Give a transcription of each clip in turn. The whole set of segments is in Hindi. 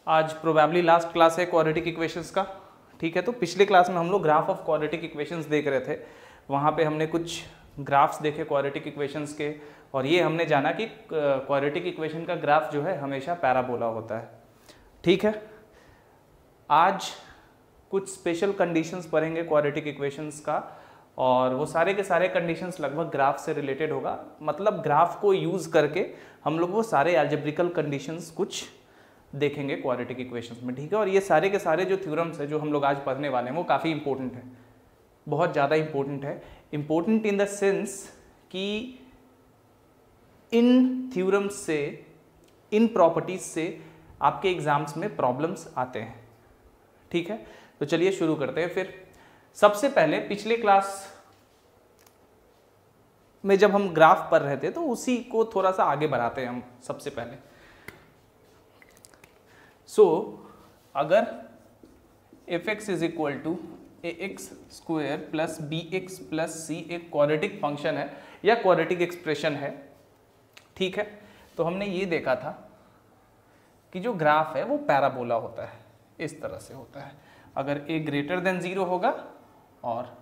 आज प्रोबेबली लास्ट क्लास है क्वाड्रेटिक इक्वेशंस का, ठीक है। तो पिछले क्लास में हम लोग ग्राफ ऑफ क्वाड्रेटिक इक्वेशंस देख रहे थे। वहाँ पे हमने कुछ ग्राफ्स देखे क्वाड्रेटिक इक्वेशंस के, और ये हमने जाना कि क्वाड्रेटिक इक्वेशन का ग्राफ जो है हमेशा पैराबोला होता है, ठीक है। आज कुछ स्पेशल कंडीशंस पढ़ेंगे क्वाड्रेटिक इक्वेशंस का, और वो सारे के सारे कंडीशंस लगभग ग्राफ से रिलेटेड होगा। मतलब ग्राफ को यूज़ करके हम लोग वो सारे अलजेब्रिकल कंडीशंस कुछ देखेंगे क्वाड्रेटिक इक्वेशंस में, ठीक है। और ये सारे के सारे जो थ्योरम्स है जो हम लोग आज पढ़ने वाले हैं वो काफ़ी इंपॉर्टेंट है, बहुत ज़्यादा इंपॉर्टेंट है। इंपॉर्टेंट इन द सेंस कि इन थ्योरम्स से, इन प्रॉपर्टीज से आपके एग्जाम्स में प्रॉब्लम्स आते हैं, ठीक है। तो चलिए शुरू करते हैं। फिर सबसे पहले पिछले क्लास में जब हम ग्राफ पढ़ रहे थे तो उसी को थोड़ा सा आगे बढ़ाते हैं हम सबसे पहले। अगर fx is equal to ax square plus bx plus c एक क्वाड्रेटिक फंक्शन है या क्वाड्रेटिक एक्सप्रेशन है, ठीक है। तो हमने ये देखा था कि जो ग्राफ है वो पैराबोला होता है, इस तरह से होता है। अगर a ग्रेटर देन 0 होगा और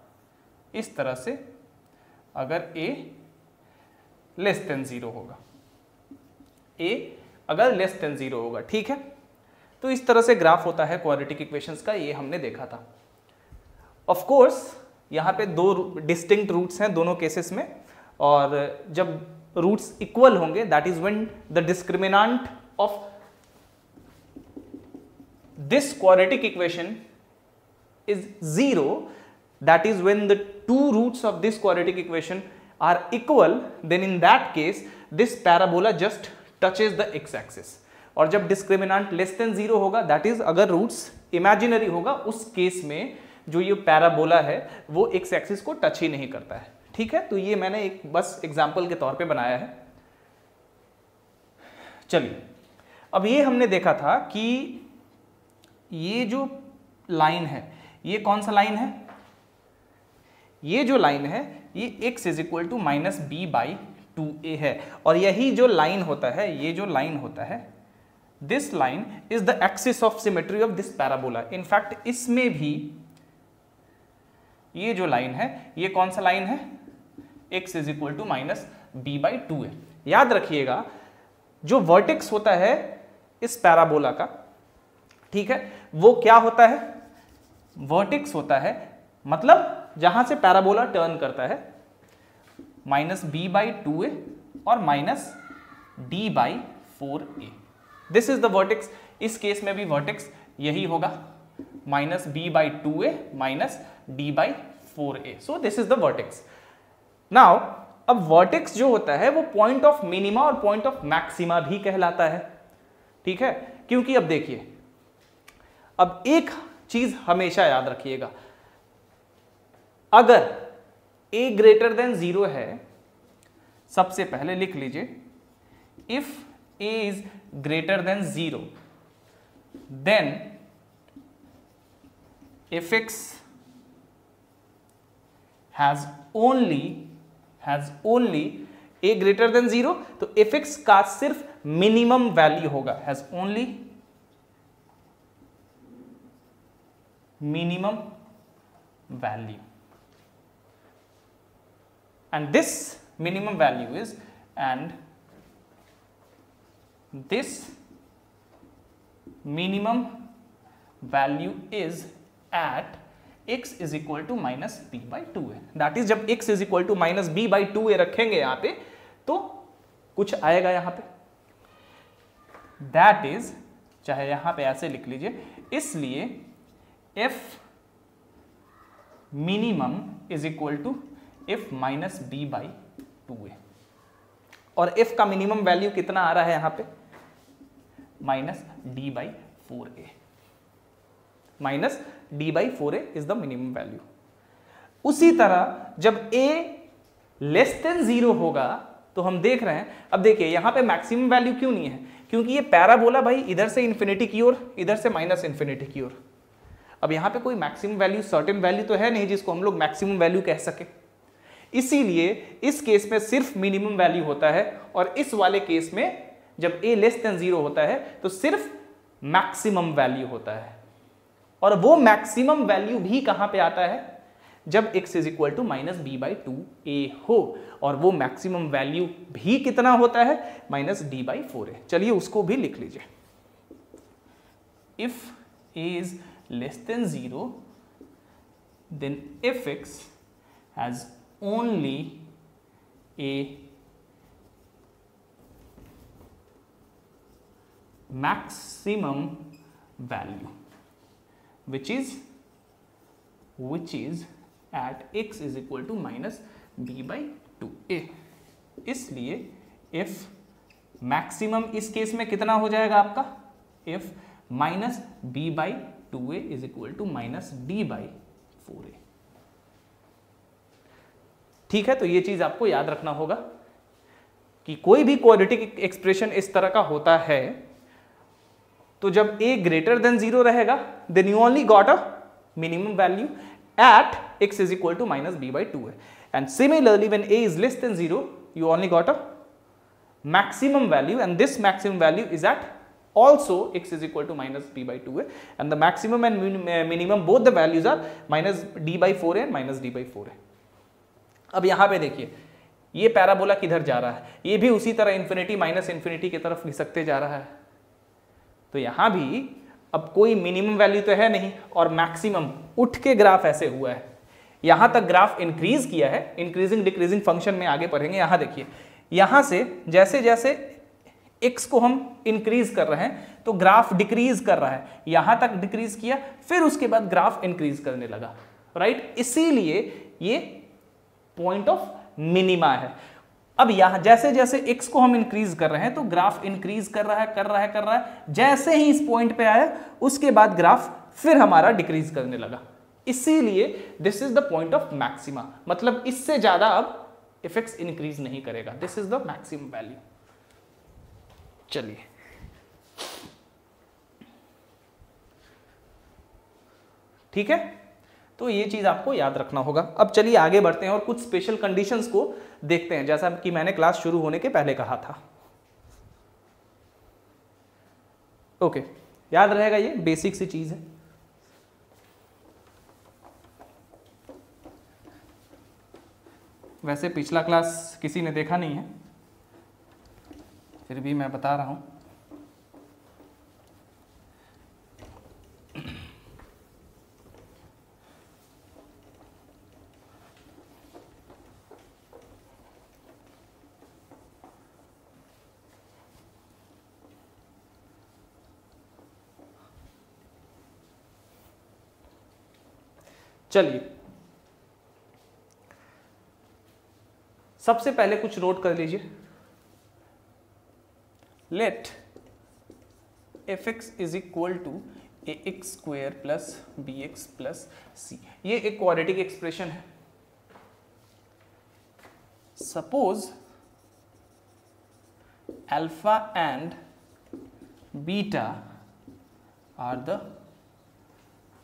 इस तरह से अगर a लेस देन 0 होगा, a अगर लेस देन 0 होगा, ठीक है। तो इस तरह से ग्राफ होता है क्वाड्रेटिक इक्वेशंस का, ये हमने देखा था। ऑफ कोर्स यहाँ पे दो डिस्टिंक्ट रूट्स हैं दोनों केसेस में, और जब रूट्स इक्वल होंगे that is when the discriminant of this quadratic equation is 0, that is when the two roots of this quadratic equation are equal, then in that case this parabola just touches the x-axis। और जब डिस्क्रिमिनेंट लेस देन 0 होगा, दैट इज अगर रूट्स इमेजिनरी होगा, उस केस में जो ये पैराबोला है वो एक्स एक्सिस को टच ही नहीं करता है, ठीक है। तो ये मैंने एक बस एग्जांपल के तौर पे बनाया है। चलिए, अब ये हमने देखा था कि ये जो लाइन है ये कौन सा लाइन है, ये जो लाइन है ये x is equal to minus b by 2a है। और यही जो लाइन होता है, ये जो लाइन होता है, this line is the axis of symmetry of this parabola. In fact इसमें भी ये जो लाइन है ये कौन सा लाइन है, x is equal to minus b by 2a। याद रखिएगा जो वर्टेक्स होता है इस पैराबोला का, ठीक है, वो क्या होता है, वर्टेक्स होता है, मतलब जहां से पैराबोला टर्न करता है, माइनस बी बाई 2a और minus d by 4a। This is the vertex. इस केस में भी वर्टेक्स यही होगा, minus b by 2a minus d by 4a। So this is the vertex. Now अब वर्टेक्स जो होता है वो पॉइंट ऑफ मिनिमा और पॉइंट ऑफ मैक्सिमा भी कहलाता है, ठीक है। क्योंकि अब देखिए, अब एक चीज हमेशा याद रखिएगा, अगर a ग्रेटर देन 0 है, सबसे पहले लिख लीजिए, if a is greater than 0 then fx has only a greater than 0, तो fx का सिर्फ मिनिमम वैल्यू होगा, has only minimum value, and this minimum value is, and this minimum value is at x is equal to minus b by 2a। that is जब x is equal to minus b by 2a रखेंगे यहां पे तो कुछ आएगा यहां पे, that is, चाहे यहां पे ऐसे लिख लीजिए, इसलिए f minimum is equal to f minus b by 2a। और f का मिनिमम वैल्यू कितना आ रहा है यहां पे, minus d by 4a। Minus d by 4a is the minimum value. उसी तरह जब a लेस देन 0 होगा तो हम देख रहे हैं, अब देखिए यहां पे मैक्सिमम वैल्यू क्यों नहीं है, क्योंकि ये पैराबोला भाई इधर से इंफिनिटी की ओर, इधर से माइनस इंफिनिटी की ओर। अब यहां पे कोई मैक्सिमम वैल्यू, सर्टेन वैल्यू तो है नहीं जिसको हम लोग मैक्सिमम वैल्यू कह सके, इसीलिए इस केस में सिर्फ मिनिमम वैल्यू होता है। और इस वाले केस में जब a लेस देन 0 होता है तो सिर्फ मैक्सिमम वैल्यू होता है, और वो मैक्सिमम वैल्यू भी कहां पे आता है, जब x is equal to minus b by two a हो, और वो मैक्सिमम वैल्यू भी कितना होता है, minus d by four a. चलिए उसको भी लिख लीजिए। If a is less than 0 then fx has only a maximum value which is at x is equal to minus b by 2a। इसलिए f मैक्सिमम इस केस में कितना हो जाएगा आपका, f माइनस b by 2a is equal to minus d by 4a। ठीक है, तो ये चीज आपको याद रखना होगा कि कोई भी क्वाड्रेटिक एक्सप्रेशन इस तरह का होता है तो जब a ग्रेटर देन 0 रहेगा then you only got a minimum value at x is equal to minus b by 2a, and similarly when a is less than 0 you only got a maximum value, and this maximum value is at also x is equal to minus b by 2a, and the maximum and minimum both the values are minus d by 4a and minus d by 4a। अब यहां पे देखिए ये पैराबोला किधर जा रहा है, ये भी उसी तरह इंफिनिटी माइनस इंफिनिटी की तरफ घिसकते जा रहा है, तो यहां भी अब कोई मिनिमम वैल्यू तो है नहीं और मैक्सिमम उठ के ग्राफ ऐसे हुआ है। यहां तक ग्राफ इंक्रीज किया है, इंक्रीजिंग डिक्रीजिंग फंक्शन में आगे पढ़ेंगे। यहां देखिए यहां से जैसे जैसे x को हम इंक्रीज कर रहे हैं तो ग्राफ डिक्रीज कर रहा है, यहां तक डिक्रीज किया फिर उसके बाद ग्राफ इंक्रीज करने लगा, राइट। इसीलिए ये पॉइंट ऑफ मिनिमा है। अब यहां जैसे जैसे x को हम इंक्रीज कर रहे हैं तो ग्राफ इंक्रीज कर रहा है, जैसे ही इस पॉइंट पे आया उसके बाद ग्राफ फिर हमारा डिक्रीज करने लगा। इसीलिए this is the point of maxima, मतलब इससे ज्यादा अब इफेक्ट्स इंक्रीज नहीं करेगा, this is the maximum value. चलिए ठीक है, तो ये चीज आपको याद रखना होगा। अब चलिए आगे बढ़ते हैं और कुछ स्पेशल कंडीशंस को देखते हैं, जैसा कि मैंने क्लास शुरू होने के पहले कहा था। ओके, याद रहेगा, ये बेसिक सी चीज है। वैसे पिछला क्लास किसी ने देखा नहीं है, फिर भी मैं बता रहा हूं। चलिए सबसे पहले कुछ नोट कर लीजिए। Let fx is equal to ax square plus bx plus c, ये एक क्वाड्रेटिक एक्सप्रेशन है। Suppose alpha and beta are the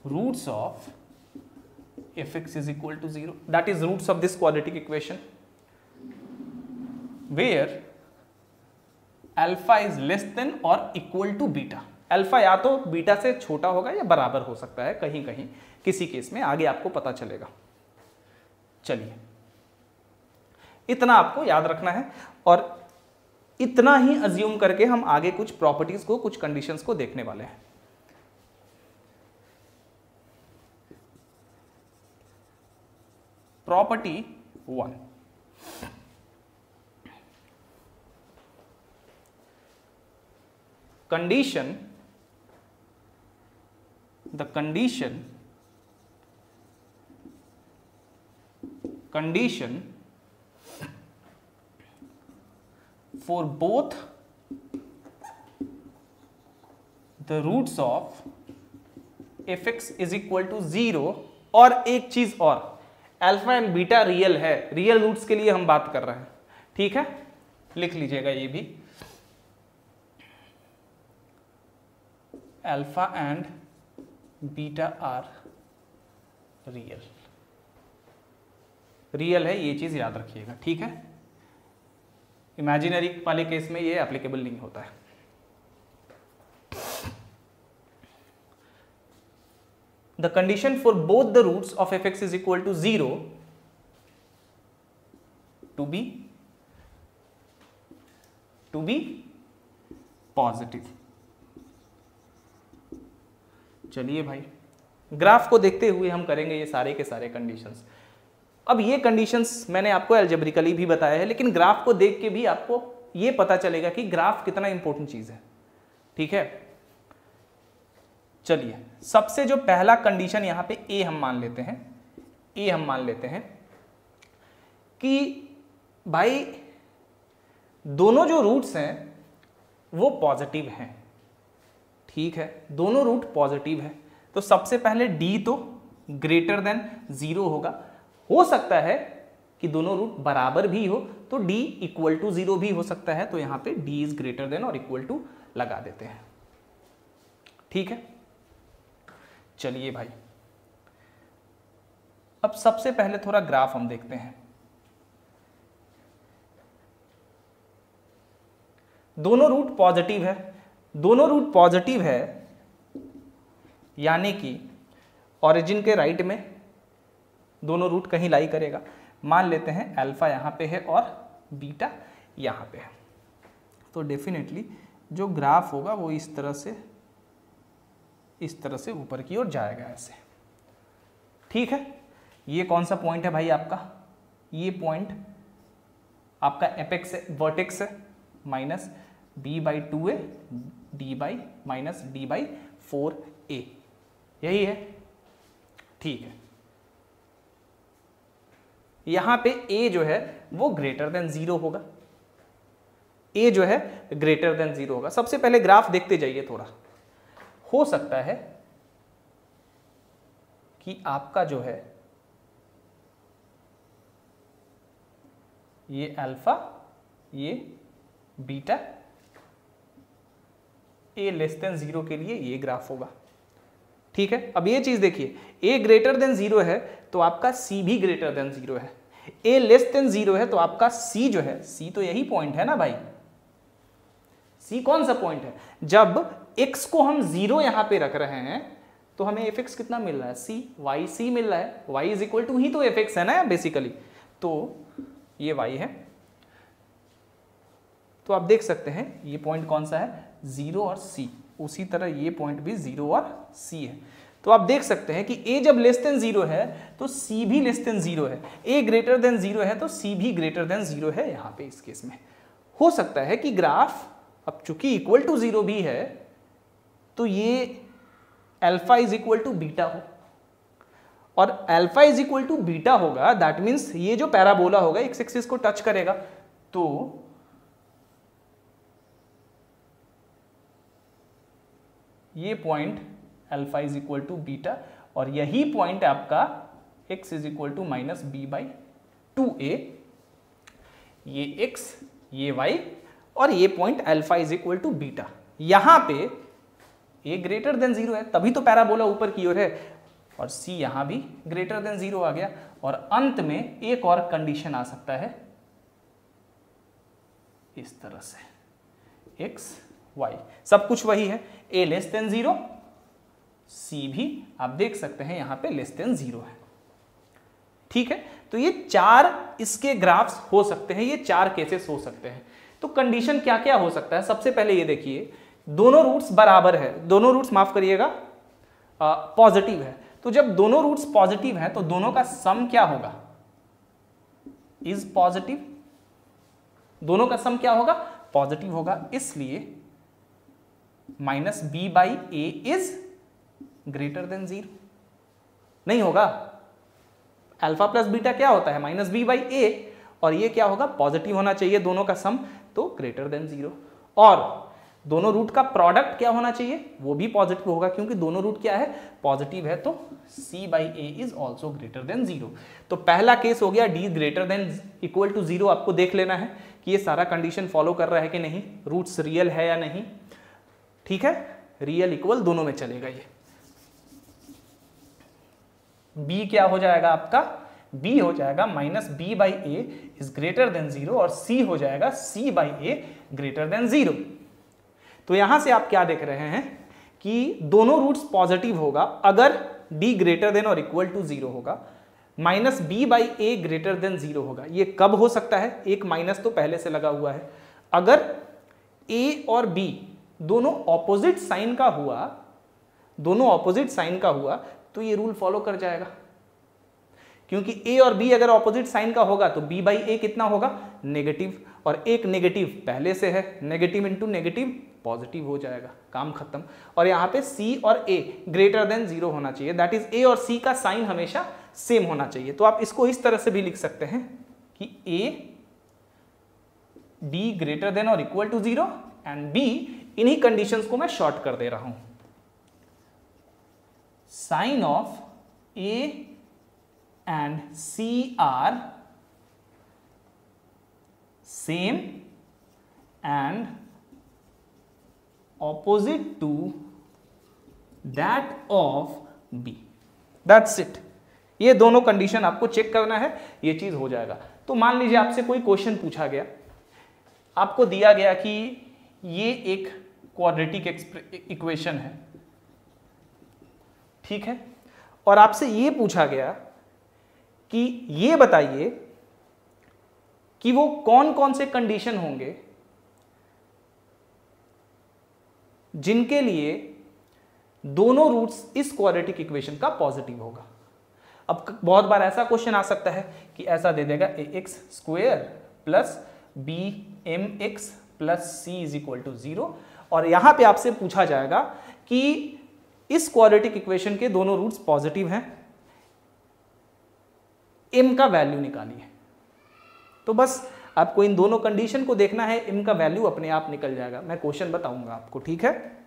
roots of fx is equal to 0, that is roots of this quadratic equation where alpha is less than or equal to beta। Alpha या तो बीटा से छोटा होगा या बराबर हो सकता है, कहीं कहीं किसी केस में आगे आपको पता चलेगा। चलिए इतना आपको याद रखना है और इतना ही अज्यूम करके हम आगे कुछ प्रॉपर्टीज को, कुछ कंडीशंस को देखने वाले हैं। Property 1, condition, the condition for both the roots of fx is equal to 0, और एक चीज और, अल्फा एंड बीटा रियल है, रियल रूट्स के लिए हम बात कर रहे हैं, ठीक है, लिख लीजिएगा ये भी। Alpha and beta are real, real है, ये चीज याद रखिएगा, ठीक है। इमेजिनरी वाले केस में ये एप्लीकेबल नहीं होता है। the condition for both the roots of fx is equal to 0 to be positive. चलिए भाई, ग्राफ को देखते हुए हम करेंगे ये सारे के सारे कंडीशंस। अब ये कंडीशंस मैंने आपको एल्जेब्रिकली भी बताया है, लेकिन ग्राफ को देख के भी आपको ये पता चलेगा कि ग्राफ कितना इंपॉर्टेंट चीज है। ठीक है, चलिए सबसे जो पहला कंडीशन यहां पे ए हम मान लेते हैं कि भाई दोनों जो रूट्स हैं वो पॉजिटिव हैं। ठीक है, दोनों रूट पॉजिटिव है, तो सबसे पहले डी तो ग्रेटर देन 0 होगा। हो सकता है कि दोनों रूट बराबर भी हो तो d इक्वल टू 0 भी हो सकता है, तो यहां पे d इज ग्रेटर देन और इक्वल टू लगा देते हैं। ठीक है, चलिए भाई अब सबसे पहले थोड़ा ग्राफ हम देखते हैं। दोनों रूट पॉजिटिव है, यानी कि ओरिजिन के राइट में दोनों रूट कहीं लाई करेगा। मान लेते हैं अल्फा यहां पे है और बीटा यहां पे है, तो डेफिनेटली जो ग्राफ होगा वो इस तरह से ऊपर की ओर जाएगा ऐसे। ठीक है, ये कौन सा पॉइंट है भाई आपका? ये पॉइंट आपका एपेक्स है, वर्टेक्स है, माइनस b/2a d/-d/4a, यही है। ठीक है, यहां पे a जो है वो ग्रेटर देन 0 होगा, सबसे पहले ग्राफ देखते जाइए थोड़ा। हो सकता है कि आपका जो है ये अल्फा, ये बीटा, a लेस देन 0 के लिए ये ग्राफ होगा। ठीक है, अब ये चीज देखिए, a ग्रेटर देन 0 है तो आपका c भी ग्रेटर देन 0 है, a लेस देन 0 है तो आपका c जो है, c तो यही पॉइंट है ना भाई। c कौन सा पॉइंट है? जब x को हम 0 यहां पे रख रहे हैं तो हमें fx कितना मिल रहा है? c, yc मिल रहा है, y इज इक्वल टू ही तो fx है ना बेसिकली, तो ये y है। तो आप देख सकते हैं ये पॉइंट कौन सा है? 0 और c, उसी तरह ये पॉइंट भी 0 और c है। तो आप देख सकते हैं कि a जब लेस देन 0 है तो c भी लेस देन 0 है, a ग्रेटर देन 0 है तो c भी ग्रेटर देन 0 है यहां पे इस केस में। हो सकता है कि ग्राफ अब चूंकि इक्वल टू 0 भी है तो ये alpha is equal to beta हो, और alpha is equal to beta होगा, दैट मीन्स ये जो पैराबोला होगा एक्स एक्सिस को टच करेगा, तो ये point alpha is equal to beta, और यही पॉइंट आपका x is equal to minus b/2a, ये x, ये y, और ये point alpha is equal to beta. यहां पे a ग्रेटर देन 0 है, तभी तो पैराबोला ऊपर की ओर है, और c यहां भी ग्रेटर देन 0 आ गया। और अंत में एक और कंडीशन आ सकता है इस तरह से, x y सब कुछ वही है, a लेस देन 0, c भी आप देख सकते हैं यहां पे लेस देन 0 है। ठीक है, तो ये 4 इसके ग्राफ्स हो सकते हैं, ये 4 केसेस हो सकते हैं। तो कंडीशन क्या क्या हो सकता है? सबसे पहले ये देखिए, दोनों रूट्स बराबर है, दोनों रूट्स माफ करिएगा पॉजिटिव है, तो जब दोनों रूट्स पॉजिटिव है तो दोनों का सम क्या होगा? इज पॉजिटिव, दोनों का सम क्या होगा? पॉजिटिव होगा, इसलिए minus b/a is greater than 0 नहीं होगा। अल्फा प्लस बीटा क्या होता है? माइनस b/a, और ये क्या होगा? पॉजिटिव होना चाहिए दोनों का सम, तो ग्रेटर देन 0। और दोनों रूट का प्रोडक्ट क्या होना चाहिए? वो भी पॉजिटिव होगा, क्योंकि दोनों रूट क्या है? पॉजिटिव है, तो c/a is also greater than 0। तो पहला केस हो गया d greater than equal to 0। आपको देख लेना है कि ये सारा कंडीशन फॉलो कर रहा है कि नहीं, रूट्स रियल है या नहीं। ठीक है, रियल इक्वल दोनों में चलेगा। ये b क्या हो जाएगा आपका? b हो जाएगा minus b/a is greater than 0, और c हो जाएगा c/a ग्रेटर देन 0। तो यहां से आप क्या देख रहे हैं कि दोनों रूट्स पॉजिटिव होगा अगर डी ग्रेटर देन और इक्वल टू 0 होगा, minus b by a greater than 0 होगा। ये कब हो सकता है? एक माइनस तो पहले से लगा हुआ है। अगर ए और बी दोनों ऑपोजिट साइन का हुआ, दोनों ऑपोजिट साइन का हुआ, तो ये रूल फॉलो कर जाएगा, क्योंकि ए और बी अगर ऑपोजिट साइन का होगा तो बी बाई ए कितना होगा? नेगेटिव, और एक नेगेटिव पहले से है, नेगेटिव इंटू नेगेटिव पॉजिटिव हो जाएगा, काम खत्म। और यहाँ पे सी और ए ग्रेटर देन 0 होना चाहिए, दैट इज ए और सी का साइन हमेशा सेम होना चाहिए। तो आप इसको इस तरह से भी लिख सकते हैं कि ए डी ग्रेटर देन और इक्वल टू 0 एंड बी, इन्हीं कंडीशंस को मैं शॉर्ट कर दे रहा हूं, sign of a and c are same and opposite to that of B. That's it. ये दोनों कंडीशन आपको चेक करना है, ये चीज हो जाएगा। तो मान लीजिए आपसे कोई क्वेश्चन पूछा गया, आपको दिया गया कि ये एक क्वाड्रेटिक इक्वेशन है, ठीक है, और आपसे ये पूछा गया कि ये बताइए कि वो कौन कौन से कंडीशन होंगे जिनके लिए दोनों रूट्स इस क्वाड्रेटिक इक्वेशन का पॉजिटिव होगा। अब बहुत बार ऐसा क्वेश्चन आ सकता है कि ऐसा दे देगा a x square plus b m x plus c is equal to 0, और यहां पे आपसे पूछा जाएगा कि इस क्वाड्रेटिक इक्वेशन के दोनों रूट्स पॉजिटिव हैं, m का वैल्यू निकालिए। तो बस आपको इन दोनों कंडीशन को देखना है, m का वैल्यू अपने आप निकल जाएगा। मैं क्वेश्चन बताऊंगा आपको, ठीक है।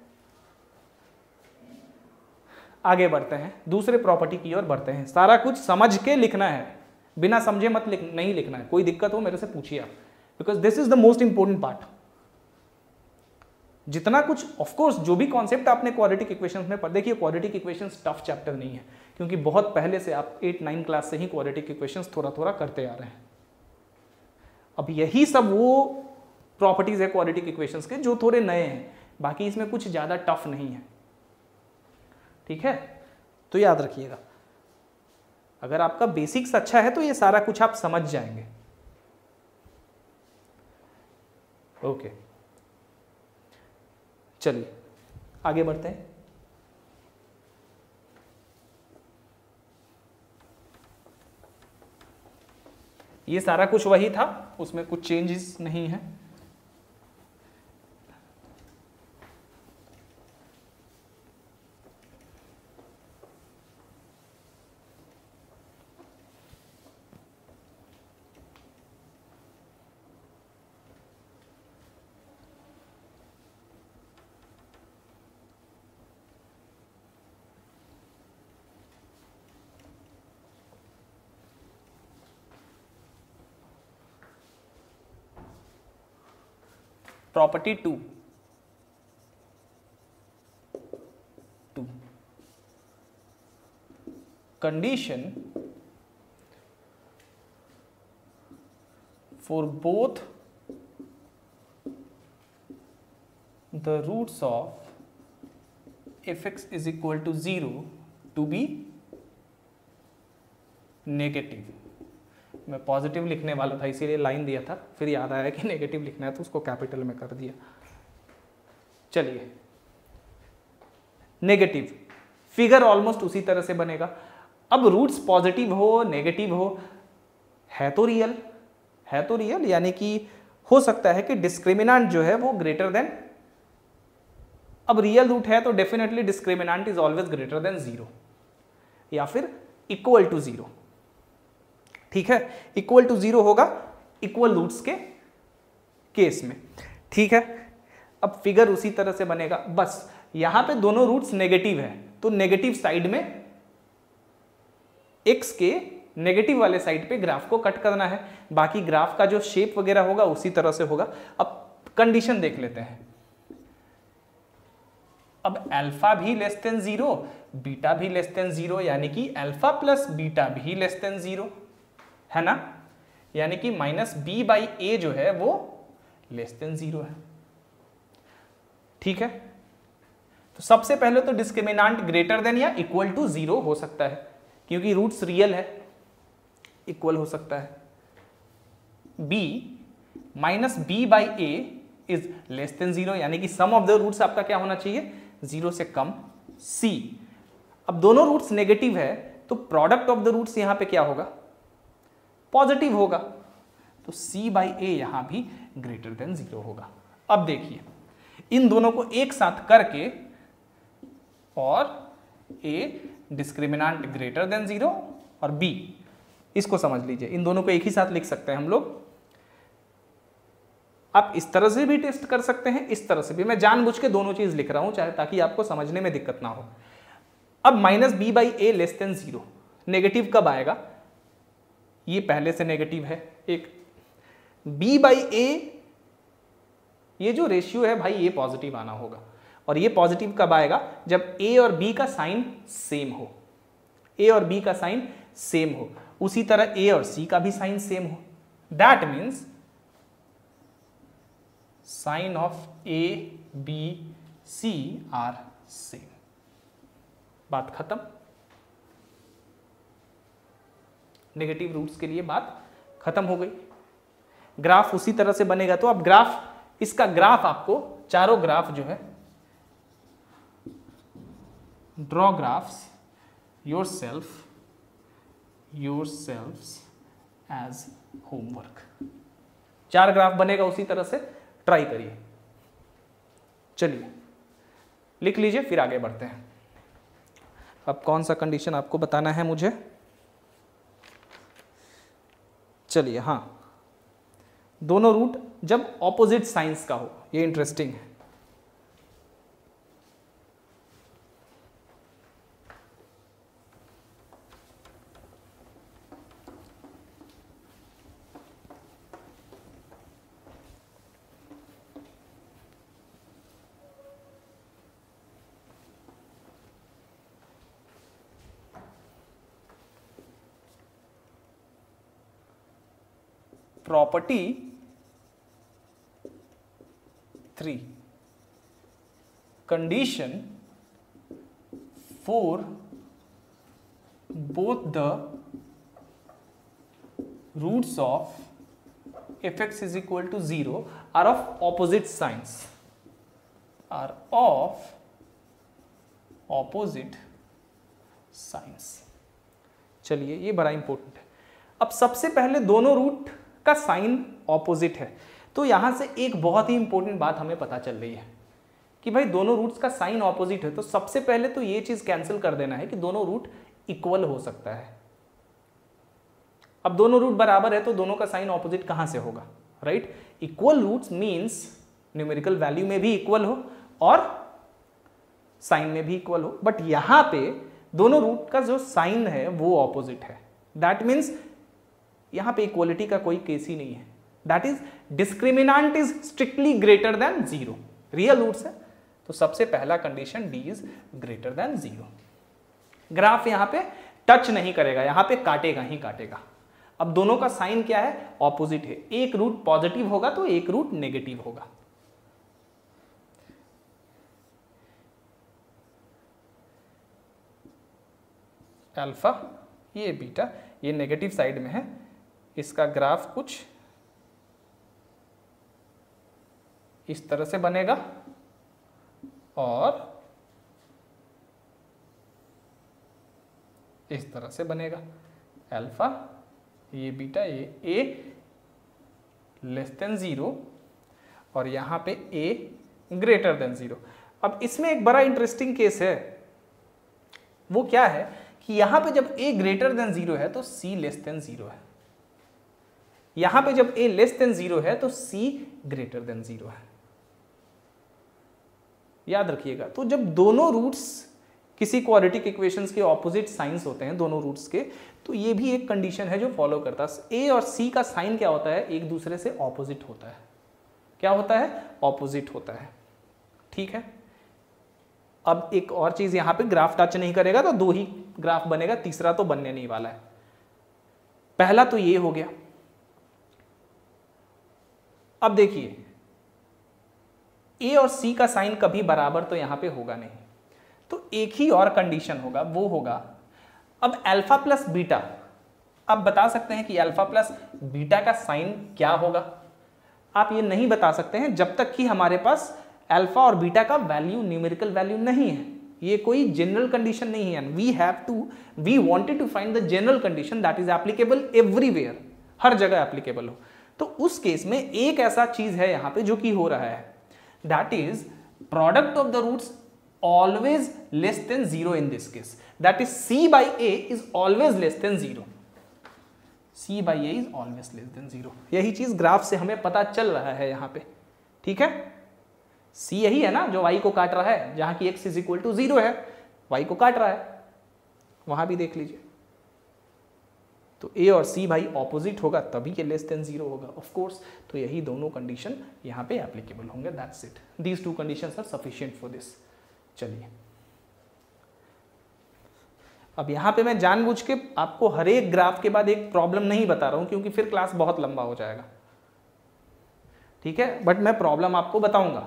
आगे बढ़ते हैं, दूसरे प्रॉपर्टी की ओर बढ़ते हैं। सारा कुछ समझ के लिखना है, बिना समझे मत नहीं लिखना है। कोई दिक्कत हो मेरे से पूछिए आप, because this is the most important part. जितना कुछ, ऑफ कोर्स जो भी कॉन्सेप्ट आपने क्वाड्रेटिक इक्वेशंस में पढ़, देखिए क्वाड्रेटिक इक्वेशंस टफ चैप्टर नहीं है, क्योंकि बहुत पहले से आप 8-9 क्लास से ही क्वाड्रेटिक इक्वेशंस थोड़ा थोड़ा करते आ रहे हैं। अब यही सब वो प्रॉपर्टीज है क्वाड्रेटिक इक्वेशंस के जो थोड़े नए हैं, बाकी इसमें कुछ ज्यादा टफ नहीं है, ठीक है। तो याद रखिएगा, अगर आपका बेसिक्स अच्छा है तो ये सारा कुछ आप समझ जाएंगे। ओके, चलिए आगे बढ़ते हैं। ये सारा कुछ वही था, उसमें कुछ चेंजेस नहीं है। Property 2 condition for both the roots of fx is equal to 0 to be negative. मैं पॉजिटिव लिखने वाला था इसीलिए लाइन दिया था, फिर याद आया कि नेगेटिव लिखना है तो उसको कैपिटल में कर दिया। चलिए, नेगेटिव फिगर ऑलमोस्ट उसी तरह से बनेगा। अब रूट्स पॉजिटिव हो नेगेटिव हो, है तो रियल, यानी कि हो सकता है कि डिस्क्रिमिनेंट जो है वो ग्रेटर देन, अब रियल रूट है तो definitely discriminant is always greater than 0 या फिर इक्वल टू 0, ठीक है। इक्वल टू 0 होगा इक्वल रूट्स के केस में, ठीक है। अब फिगर उसी तरह से बनेगा, बस यहां पे दोनों रूट्स नेगेटिव है तो नेगेटिव साइड में x के नेगेटिव वाले साइड पे ग्राफ को कट करना है, बाकी ग्राफ का जो शेप वगैरह होगा उसी तरह से होगा। अब कंडीशन देख लेते हैं। अब अल्फा भी लेस देन 0, बीटा भी लेस देन 0, यानी कि अल्फा प्लस बीटा भी लेस देन 0 है ना, यानी कि माइनस बी बाई ए जो है वो लेस देन 0 है, ठीक है। तो सबसे पहले तो डिस्क्रिमिनांट ग्रेटर देन या इक्वल टू 0 हो सकता है, क्योंकि रूट्स रियल है, इक्वल हो सकता है। b minus b by a is less than 0, यानी कि सम ऑफ द रूट्स आपका क्या होना चाहिए, 0 से कम। c, अब दोनों रूट्स नेगेटिव है तो प्रोडक्ट ऑफ द रूट्स यहां पे क्या होगा, पॉजिटिव होगा, तो c बाई ए यहां भी ग्रेटर देन 0 होगा। अब देखिए इन दोनों को एक साथ करके और a डिस्क्रिमिनांट ग्रेटर देन 0 और b, इसको समझ लीजिए, इन दोनों को एक ही साथ लिख सकते हैं हम लोग। आप इस तरह से भी टेस्ट कर सकते हैं, इस तरह से भी, मैं जानबूझ के दोनों चीज लिख रहा हूं चाहे ताकि आपको समझने में दिक्कत ना हो। अब minus b by a less than 0 negative कब आएगा, ये पहले से नेगेटिव है एक, b बाई ए ये जो रेशियो है भाई ये पॉजिटिव आना होगा, और ये पॉजिटिव कब आएगा, जब a और b का साइन सेम हो, a और b का साइन सेम हो, उसी तरह a और c का भी साइन सेम हो, that means sign of a b c are same. बात खत्म। नेगेटिव रूट्स के लिए बात खत्म हो गई। ग्राफ उसी तरह से बनेगा, तो अब ग्राफ, इसका ग्राफ आपको चारों ग्राफ जो है, draw graphs yourself as homework. 4 graph बनेगा उसी तरह से, ट्राई करिए। चलिए लिख लीजिए, फिर आगे बढ़ते हैं। अब कौन सा कंडीशन आपको बताना है मुझे, चलिए हाँ, दोनों रूट जब ऑपोजिट साइंस का हो, ये इंटरेस्टिंग है। Property 3, condition for both the roots of fx is equal to 0 are of opposite signs, are of opposite signs। चलिए ये बड़ा इंपॉर्टेंट है। अब सबसे पहले दोनों रूट का साइन ऑपोजिट है, तो यहां से एक बहुत ही इंपॉर्टेंट बात हमें पता चल रही है कि भाई दोनों रूट्स का साइन ऑपोजिट है, तो सबसे पहले तो ये चीज कैंसिल कर देना है कि दोनों रूट इक्वल हो सकता है। अब दोनों रूट बराबर है तो दोनों का साइन ऑपोजिट कहां से होगा, right. Equal roots means numerical value में भी इक्वल हो और साइन में भी इक्वल हो, बट यहां पे दोनों रूट का जो साइन है वो ऑपोजिट है, दैट मीन्स यहां पे इक्वलिटी का कोई केस ही नहीं है, that is discriminant is strictly greater than 0, real roots है, तो सबसे पहला condition d is greater than 0। Graph यहां पे टच नहीं करेगा, यहां पे काटेगा ही काटेगा। अब दोनों का साइन क्या है, ऑपोजिट है, एक रूट पॉजिटिव होगा तो एक रूट नेगेटिव होगा। अल्फा, ये बीटा, ये नेगेटिव साइड में है, इसका ग्राफ कुछ इस तरह से बनेगा और इस तरह से बनेगा। अल्फा, ये बीटा, ये ए लेस देन 0 और यहां पे ए ग्रेटर देन 0। अब इसमें एक बड़ा इंटरेस्टिंग केस है, वो क्या है कि यहां पे जब a ग्रेटर देन 0 है तो c लेस देन 0 है, यहां पे जब a लेस देन 0 है तो c ग्रेटर देन 0 है। याद रखिएगा, तो जब दोनों रूट्स किसी क्वाड्रेटिक इक्वेशंस के ऑपोजिट साइंस होते हैं दोनों रूट्स के, तो ये भी एक कंडीशन है जो फॉलो करता है। a और c का साइन क्या होता है, एक दूसरे से ऑपोजिट होता है। क्या होता है, ऑपोजिट होता है, ठीक है। अब एक और चीज, यहां पे ग्राफ टच नहीं करेगा तो 2 ही ग्राफ बनेगा, तीसरा तो बनने नहीं वाला है। पहला तो ये हो गया। अब देखिए a और c का साइन कभी बराबर तो यहां पे होगा नहीं, तो एक ही और कंडीशन होगा, वो होगा अब अल्फा प्लस बीटा। आप बता सकते हैं कि अल्फा प्लस बीटा का साइन क्या होगा? आप ये नहीं बता सकते हैं जब तक कि हमारे पास अल्फा और बीटा का वैल्यू, न्यूमेरिकल वैल्यू नहीं है। ये कोई जनरल कंडीशन नहीं है। We wanted to find the general condition that is applicable everywhere, हर जगह एप्लीकेबल हो। तो उस केस में एक ऐसा चीज है यहां पे जो कि हो रहा है, that is product of the roots always less than 0 in this case, that is c by a is always less than 0, c by a is always less than 0। यही चीज ग्राफ से हमें पता चल रहा है यहां पे, ठीक है। c यही है ना जो y को काट रहा है, जहां की x is equal to 0 है, y को काट रहा है, वहां भी देख लीजिए। तो a और c भाई ऑपोजिट होगा तभी ये लेस देन 0 होगा ऑफ कोर्स। तो यही दोनों कंडीशन यहां पे एप्लीकेबल होंगे, that's it. These two conditions are sufficient for this. चलिए अब यहां पे मैं जानबूझ के आपको हर एक ग्राफ के बाद एक प्रॉब्लम नहीं बता रहा हूं, क्योंकि फिर क्लास बहुत लंबा हो जाएगा, ठीक है। बट मैं प्रॉब्लम आपको बताऊंगा,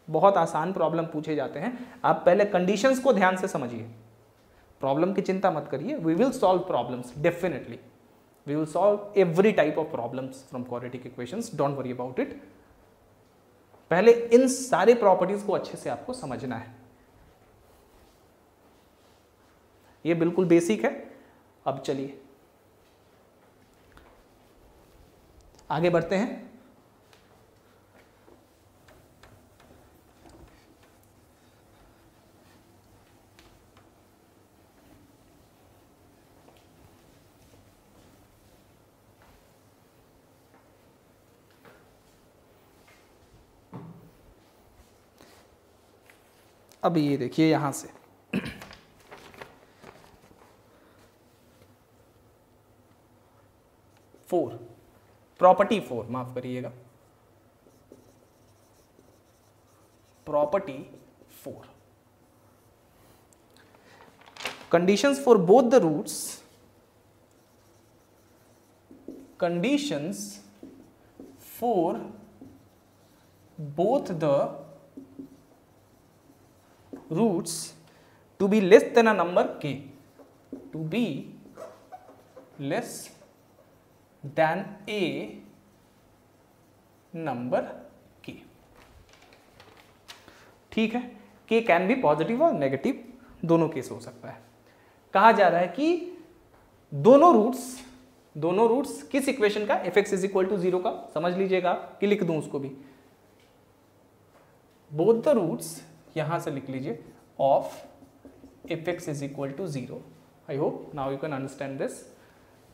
बहुत आसान प्रॉब्लम पूछे जाते हैं। आप पहले कंडीशंस को ध्यान से समझिए, प्रॉब्लम की चिंता मत करिए। We will solve problems, definitely we will solve every type of problems from quadratic equations, don't worry about it. पहले इन सारे प्रॉपर्टीज को अच्छे से आपको समझना है, ये बिल्कुल बेसिक है। अब चलिए आगे बढ़ते हैं। अब ये देखिए यहां से प्रॉपर्टी 4, माफ करिएगा, property 4, conditions for both the roots, conditions for both the roots to be less than a number k, to be less than a number k, ठीक है। k कैन बी पॉजिटिव और नेगेटिव, दोनों केस हो सकता है। कहा जा रहा है कि दोनों रूट्स किस इक्वेशन का, fx इज इक्वल टू 0 का, समझ लीजिएगा कि लिख दूं उसको भी, बोथ द रूट्स, यहां से लिख लीजिए, of fx is equal to 0। I hope now you can understand this.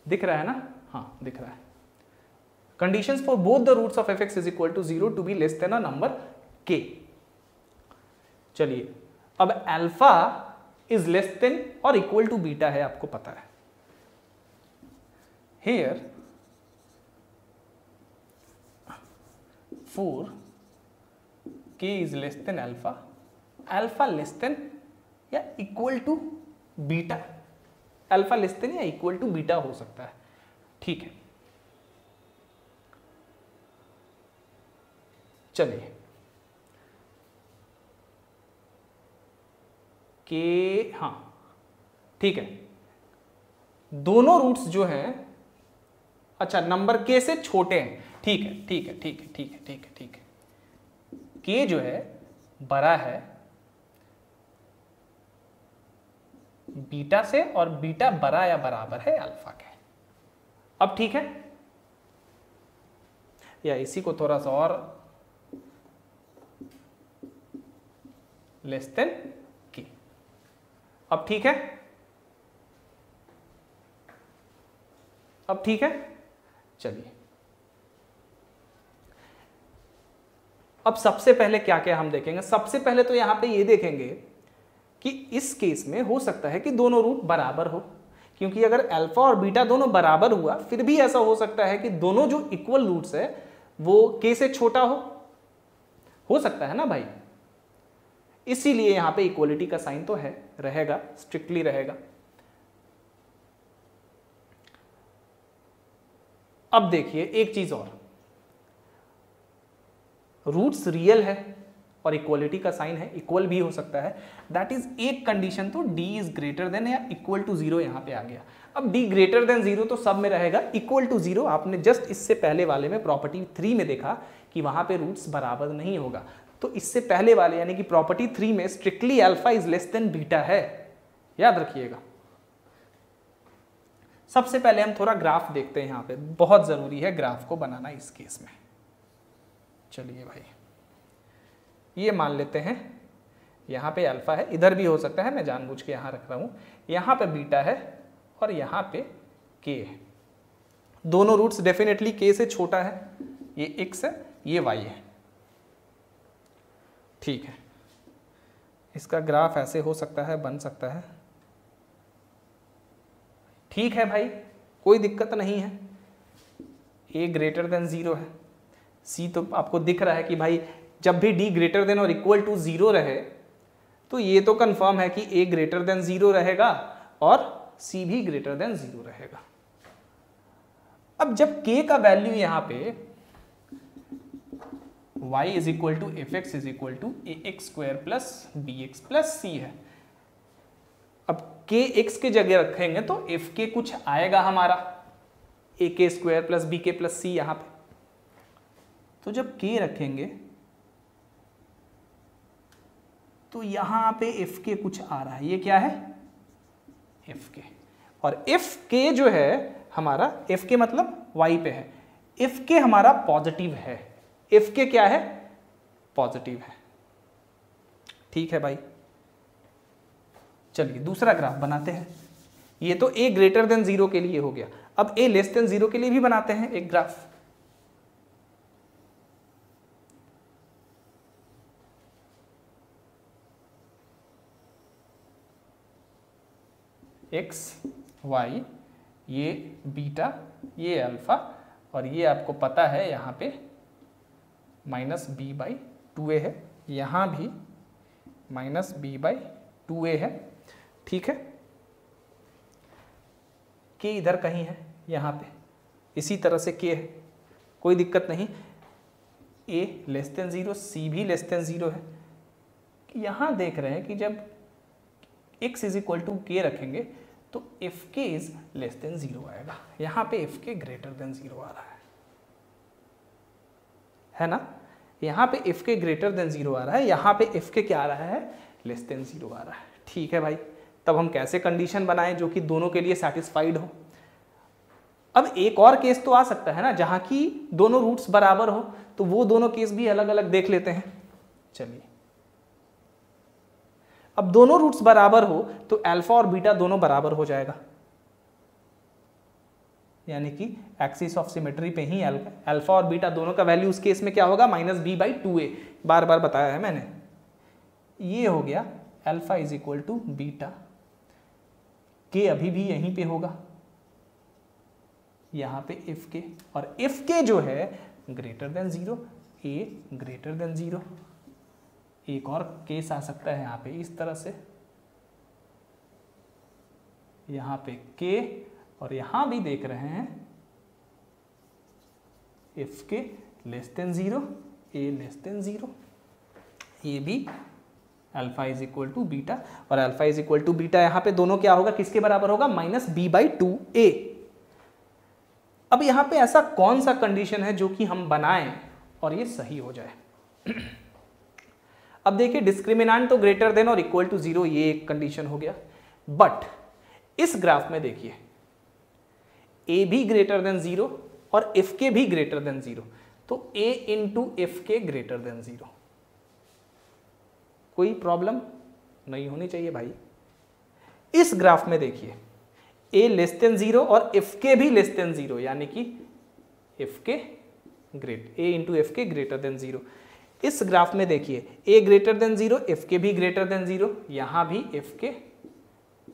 दिख रहा है ना? हाँ दिख रहा है। Conditions for both the roots of fx is equal to 0 to be less than a number k। चलिए अब अल्फा इज लेस देन और इक्वल टू बीटा है, आपको पता है। Here for k is less than alpha, alpha less than या equal to beta, alpha less than या इक्वल टू बीटा हो सकता है, ठीक है। चलिए के, हाँ ठीक है, दोनों रूट्स जो हैं, अच्छा नंबर के से छोटे हैं, ठीक है ठीक है ठीक है ठीक है ठीक है ठीक है। के जो है बड़ा है बीटा से और बीटा बड़ा या बराबर है अल्फा के। अब ठीक है, या इसी को थोड़ा सा और लेस देन के। अब ठीक है, अब ठीक है। चलिए अब सबसे पहले क्या क्या हम देखेंगे। सबसे पहले तो यहां पे ये देखेंगे कि इस केस में हो सकता है कि दोनों रूट बराबर हो, क्योंकि अगर अल्फा और बीटा दोनों बराबर हुआ, फिर भी ऐसा हो सकता है कि दोनों जो इक्वल रूट्स है वो के से छोटा हो सकता है ना भाई। इसीलिए यहां पे इक्वलिटी का साइन तो है, रहेगा, स्ट्रिक्टली रहेगा। अब देखिए एक चीज और, रूट्स रियल है और इक्वलिटी का साइन है, इक्वल भी हो सकता है, दैट इज एक कंडीशन, तो d इज ग्रेटर देन या इक्वल टू 0 यहाँ पे आ गया। अब d ग्रेटर देन 0 तो सब में रहेगा, इक्वल टू 0 आपने जस्ट इससे पहले वाले में प्रॉपर्टी 3 में देखा कि वहां पे रूट्स बराबर नहीं होगा, तो इससे पहले वाले यानी कि प्रॉपर्टी 3 में strictly alpha is less then beta है, याद रखिएगा। सबसे पहले हम थोड़ा ग्राफ देखते हैं, यहाँ पे बहुत जरूरी है ग्राफ को बनाना इस केस में। चलिए भाई, ये मान लेते हैं यहाँ पे अल्फा है, इधर भी हो सकता है, मैं जानबूझ के यहाँ रख रहा हूँ, यहाँ पे बीटा है और यहाँ पे के है। दोनों रूट्स डेफिनेटली के से छोटा है, ये x है ये y है, ठीक है। इसका ग्राफ ऐसे हो सकता है, बन सकता है, ठीक है भाई, कोई दिक्कत नहीं है। a ग्रेटर देन 0 है, c तो आपको दिख रहा है कि भाई जब भी d ग्रेटर देन और इक्वल टू 0 रहे तो ये तो कंफर्म है कि a ग्रेटर देन 0 रहेगा और c भी ग्रेटर देन 0 रहेगा। अब जब k का वैल्यू यहाँ पे y is equal to f x is equal to a x square plus b x plus c है, अब k x के जगह रखेंगे तो एफ के कुछ आएगा हमारा ए के स्क्वायर प्लस बी के प्लस सी यहाँ पे, तो जब k रखेंगे तो यहाँ पे एफ के कुछ आ रहा है, ये क्या है एफ के, और एफ के जो है हमारा, एफ के मतलब y पे है, एफ के हमारा पॉजिटिव है, एफ के क्या है पॉजिटिव है, ठीक है भाई। चलिए दूसरा ग्राफ बनाते हैं, ये तो a ग्रेटर देन 0 के लिए हो गया, अब a लेस देन 0 के लिए भी बनाते हैं एक ग्राफ। x y, ये बीटा, ये अल्फा, और ये आपको पता है यहाँ पे माइनस बी बाई 2a है, यहाँ भी माइनस बी बाई 2a है, ठीक है। k इधर कहीं है, यहाँ पे इसी तरह से k है, कोई दिक्कत नहीं, a लेस देन 0, c भी लेस देन 0 है। यहाँ देख रहे हैं कि जब x is equal to k रखेंगे तो एफ के इज लेस देन 0 आएगा, यहाँ पे एफ के ग्रेटर देन 0 आ रहा है ना, यहाँ पे एफ के ग्रेटर देन 0 आ रहा है, यहाँ पे एफ के क्या आ रहा है लेस देन 0 आ रहा है, ठीक है भाई। तब हम कैसे कंडीशन बनाएं जो कि दोनों के लिए सेटिस्फाइड हो। अब एक और केस तो आ सकता है ना जहां की दोनों रूट्स बराबर हो, तो वो दोनों केस भी अलग अलग देख लेते हैं। चलिए, अब दोनों रूट्स बराबर हो तो अल्फा और बीटा दोनों बराबर हो जाएगा, यानी कि एक्सिस ऑफ सिमेट्री पे ही अल्फा और बीटा दोनों का वैल्यू उस केस में क्या होगा माइनस बी बाई 2a, बार बार बताया है मैंने। ये हो गया alpha is equal to beta, के अभी भी यहीं पे होगा, यहाँ पे एफ के, और एफ के जो है ग्रेटर देन 0, ए ग्रेटर देन 0। एक और केस आ सकता है यहाँ पे इस तरह से, यहाँ पे के और यहाँ भी देख रहे हैं एफ के less than 0, a less than 0, ये भी alpha is equal to beta, और alpha is equal to beta यहाँ पे दोनों क्या होगा, किसके बराबर होगा माइनस बी बाई 2a। अब यहाँ पे ऐसा कौन सा कंडीशन है जो कि हम बनाएं और ये सही हो जाए। अब देखिए, डिस्क्रिमिनेंट तो ग्रेटर देन और इक्वल टू 0, ये एक कंडीशन हो गया, बट इस ग्राफ में देखिए a भी ग्रेटर देन 0 और एफ के भी ग्रेटर देन 0, तो a इंटू एफ के ग्रेटर देन 0, कोई प्रॉब्लम नहीं होनी चाहिए भाई। इस ग्राफ में देखिए a लेस देन 0 और एफ के भी लेस देन 0, यानी कि एफ के ग्रेट a इंटू एफ के ग्रेटर देन 0। इस ग्राफ में देखिए a ग्रेटर देन 0, एफ के भी ग्रेटर देन 0, यहां भी एफ के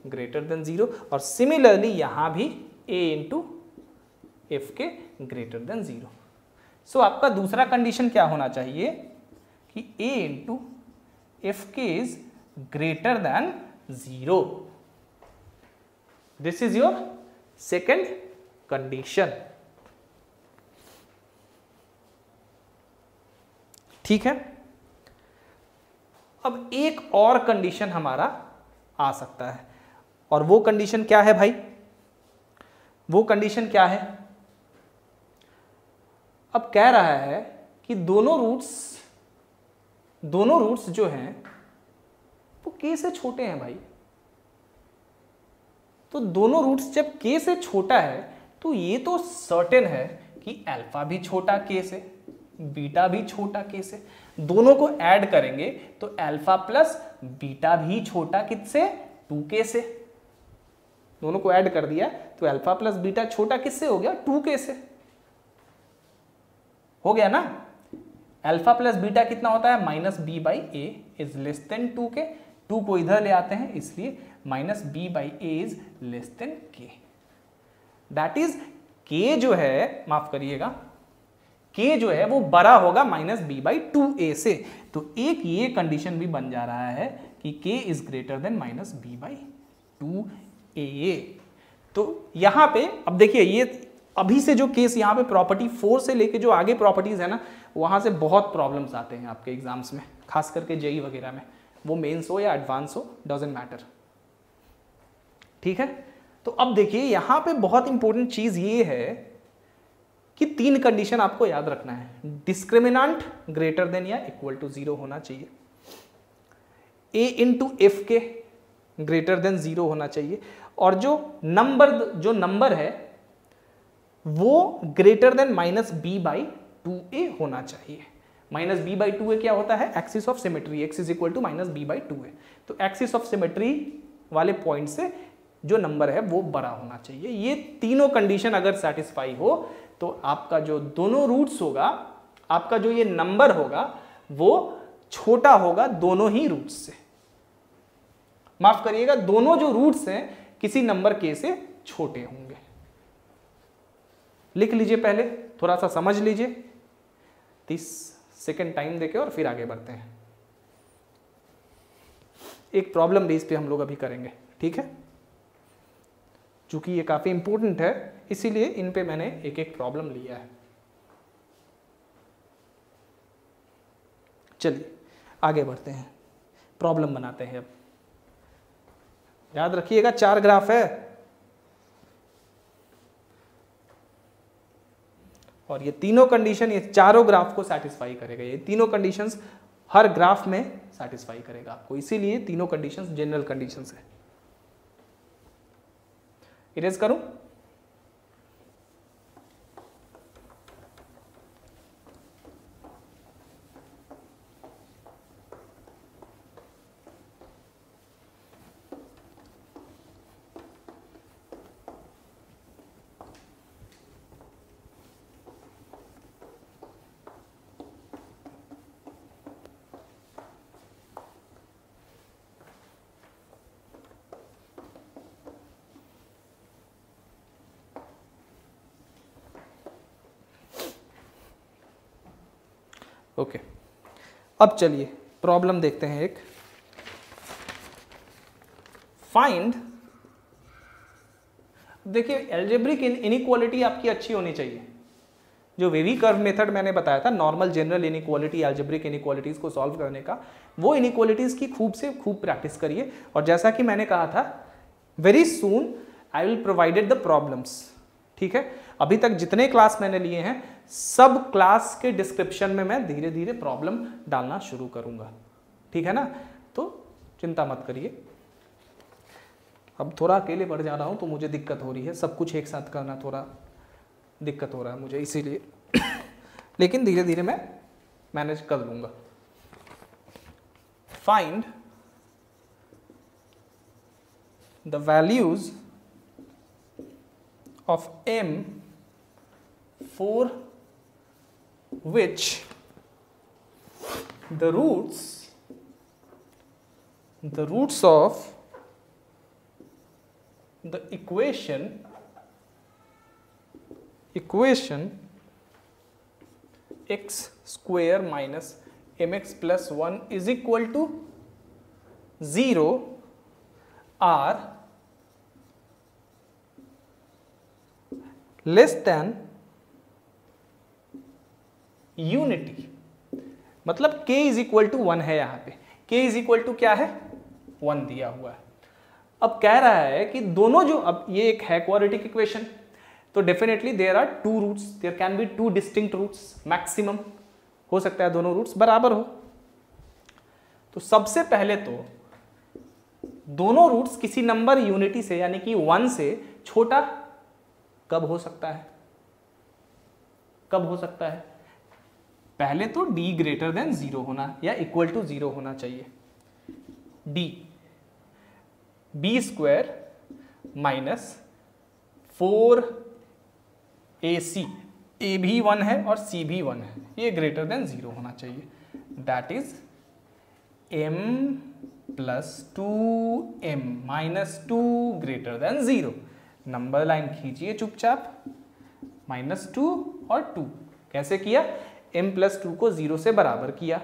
ग्रेटर देन 0, और सिमिलरली यहां भी a इंटू एफ के ग्रेटर देन 0। सो आपका दूसरा कंडीशन क्या होना चाहिए कि a इंटू एफ के is greater than 0। This is your second condition, ठीक है। अब एक और कंडीशन हमारा आ सकता है, और वो कंडीशन क्या है भाई? वो कंडीशन क्या है? अब कह रहा है कि दोनों रूट्स जो हैं वो k से छोटे हैं भाई। तो दोनों रूट्स जब k से छोटा है तो ये तो सर्टेन है कि अल्फा भी छोटा k से, बीटा भी छोटा k से। दोनों को ऐड करेंगे तो अल्फा प्लस बीटा भी छोटा किससे? 2k से। दोनों को ऐड कर दिया तो अल्फा प्लस बीटा छोटा किससे हो गया? 2k से हो गया ना। अल्फा प्लस बीटा कितना होता है? Minus b by a is less than 2k। 2 को इधर ले आते हैं इसलिए minus b by a is less than k। That is k जो है, माफ करिएगा, k जो है वो बड़ा होगा माइनस बी बाई 2a से। तो एक ये कंडीशन भी बन जा रहा है कि k is greater than minus b by 2a। तो यहां पे अब देखिए, ये अभी से जो केस यहाँ पे प्रॉपर्टी 4 से लेके जो आगे प्रॉपर्टीज है ना, वहां से बहुत प्रॉब्लम्स आते हैं आपके एग्जाम्स में, खास करके जेई वगैरह में, वो मेंस हो या एडवांस हो, डजंट मैटर। ठीक है, तो अब देखिए यहां पे बहुत इंपॉर्टेंट चीज ये है कि 3 कंडीशन आपको याद रखना है। डिस्क्रिमिनांट ग्रेटर देन या इक्वल टू 0 होना चाहिए, a इंटू एफ के ग्रेटर देन 0 होना चाहिए, और जो नंबर है वो greater than minus b by 2a होना चाहिए। माइनस बी बाई 2a क्या होता है? Axis of symmetry, x is equal to minus b by 2a। तो एक्सिस ऑफ सिमेट्री वाले पॉइंट से जो नंबर है वो बड़ा होना चाहिए। ये तीनों कंडीशन अगर सेटिस्फाई हो तो आपका जो दोनों रूट्स होगा, आपका जो ये नंबर होगा वो छोटा होगा दोनों ही रूट्स से। माफ करिएगा, दोनों जो रूट्स हैं किसी नंबर k से छोटे होंगे। लिख लीजिए, पहले थोड़ा सा समझ लीजिए, 30 सेकंड टाइम देके और फिर आगे बढ़ते हैं। एक प्रॉब्लम बेस पे हम लोग अभी करेंगे, ठीक है? चूंकि ये काफी इंपॉर्टेंट है इसीलिए इन पे मैंने एक एक प्रॉब्लम लिया है। चलिए आगे बढ़ते हैं, प्रॉब्लम बनाते हैं। अब याद रखिएगा 4 ग्राफ है और ये तीनों कंडीशन, ये चारों ग्राफ को सेटिस्फाई करेगा। ये तीनों कंडीशंस हर ग्राफ में सेटिस्फाई करेगा आपको, इसीलिए तीनों कंडीशंस जनरल कंडीशंस है। इरेज करूं? ओके, अब चलिए प्रॉब्लम देखते हैं एक। फाइंड, देखिए एल्जेब्रिक इनइक्वालिटी आपकी अच्छी होनी चाहिए। जो वेवी कर्व मेथड मैंने बताया था, normal general inequality, algebraic inequalities को सॉल्व करने का, वो इनइक्वालिटीज की खूब से खूब प्रैक्टिस करिए। और जैसा कि मैंने कहा था, very soon I will provided the problems. ठीक है, अभी तक जितने क्लास मैंने लिए हैं सब क्लास के डिस्क्रिप्शन में मैं धीरे धीरे प्रॉब्लम डालना शुरू करूंगा। ठीक है ना, तो चिंता मत करिए। अब थोड़ा अकेले बढ़ जा रहा हूं तो मुझे दिक्कत हो रही है, सब कुछ एक साथ करना थोड़ा दिक्कत हो रहा है मुझे, इसीलिए लेकिन धीरे धीरे मैं मैनेज कर लूंगा। Find the values of m for which the roots of the equation x square minus mx plus 1 is equal to 0 are less than unity. मतलब k इज इक्वल टू 1 है, यहाँ पे k इज इक्वल टू क्या है 1 दिया हुआ है। अब कह रहा है कि दोनों जो, अब ये एक है क्वाड्रेटिक इक्वेशन, तो definitely there are two roots, there can be two distinct roots, maximum हो सकता है दोनों रूट्स बराबर हो। तो सबसे पहले तो दोनों रूट्स किसी नंबर यूनिटी से यानी कि 1 से छोटा कब हो सकता है, कब हो सकता है? पहले तो d ग्रेटर देन 0 होना या इक्वल टू 0 होना चाहिए। d b square minus 4ac, a भी 1 है और c भी 1 है, ये ग्रेटर देन 0 होना चाहिए। That is m plus 2m minus 2 greater than 0। Number line खींचिए चुपचाप, -2 और 2 कैसे किया? m प्लस 2 को 0 से बराबर किया,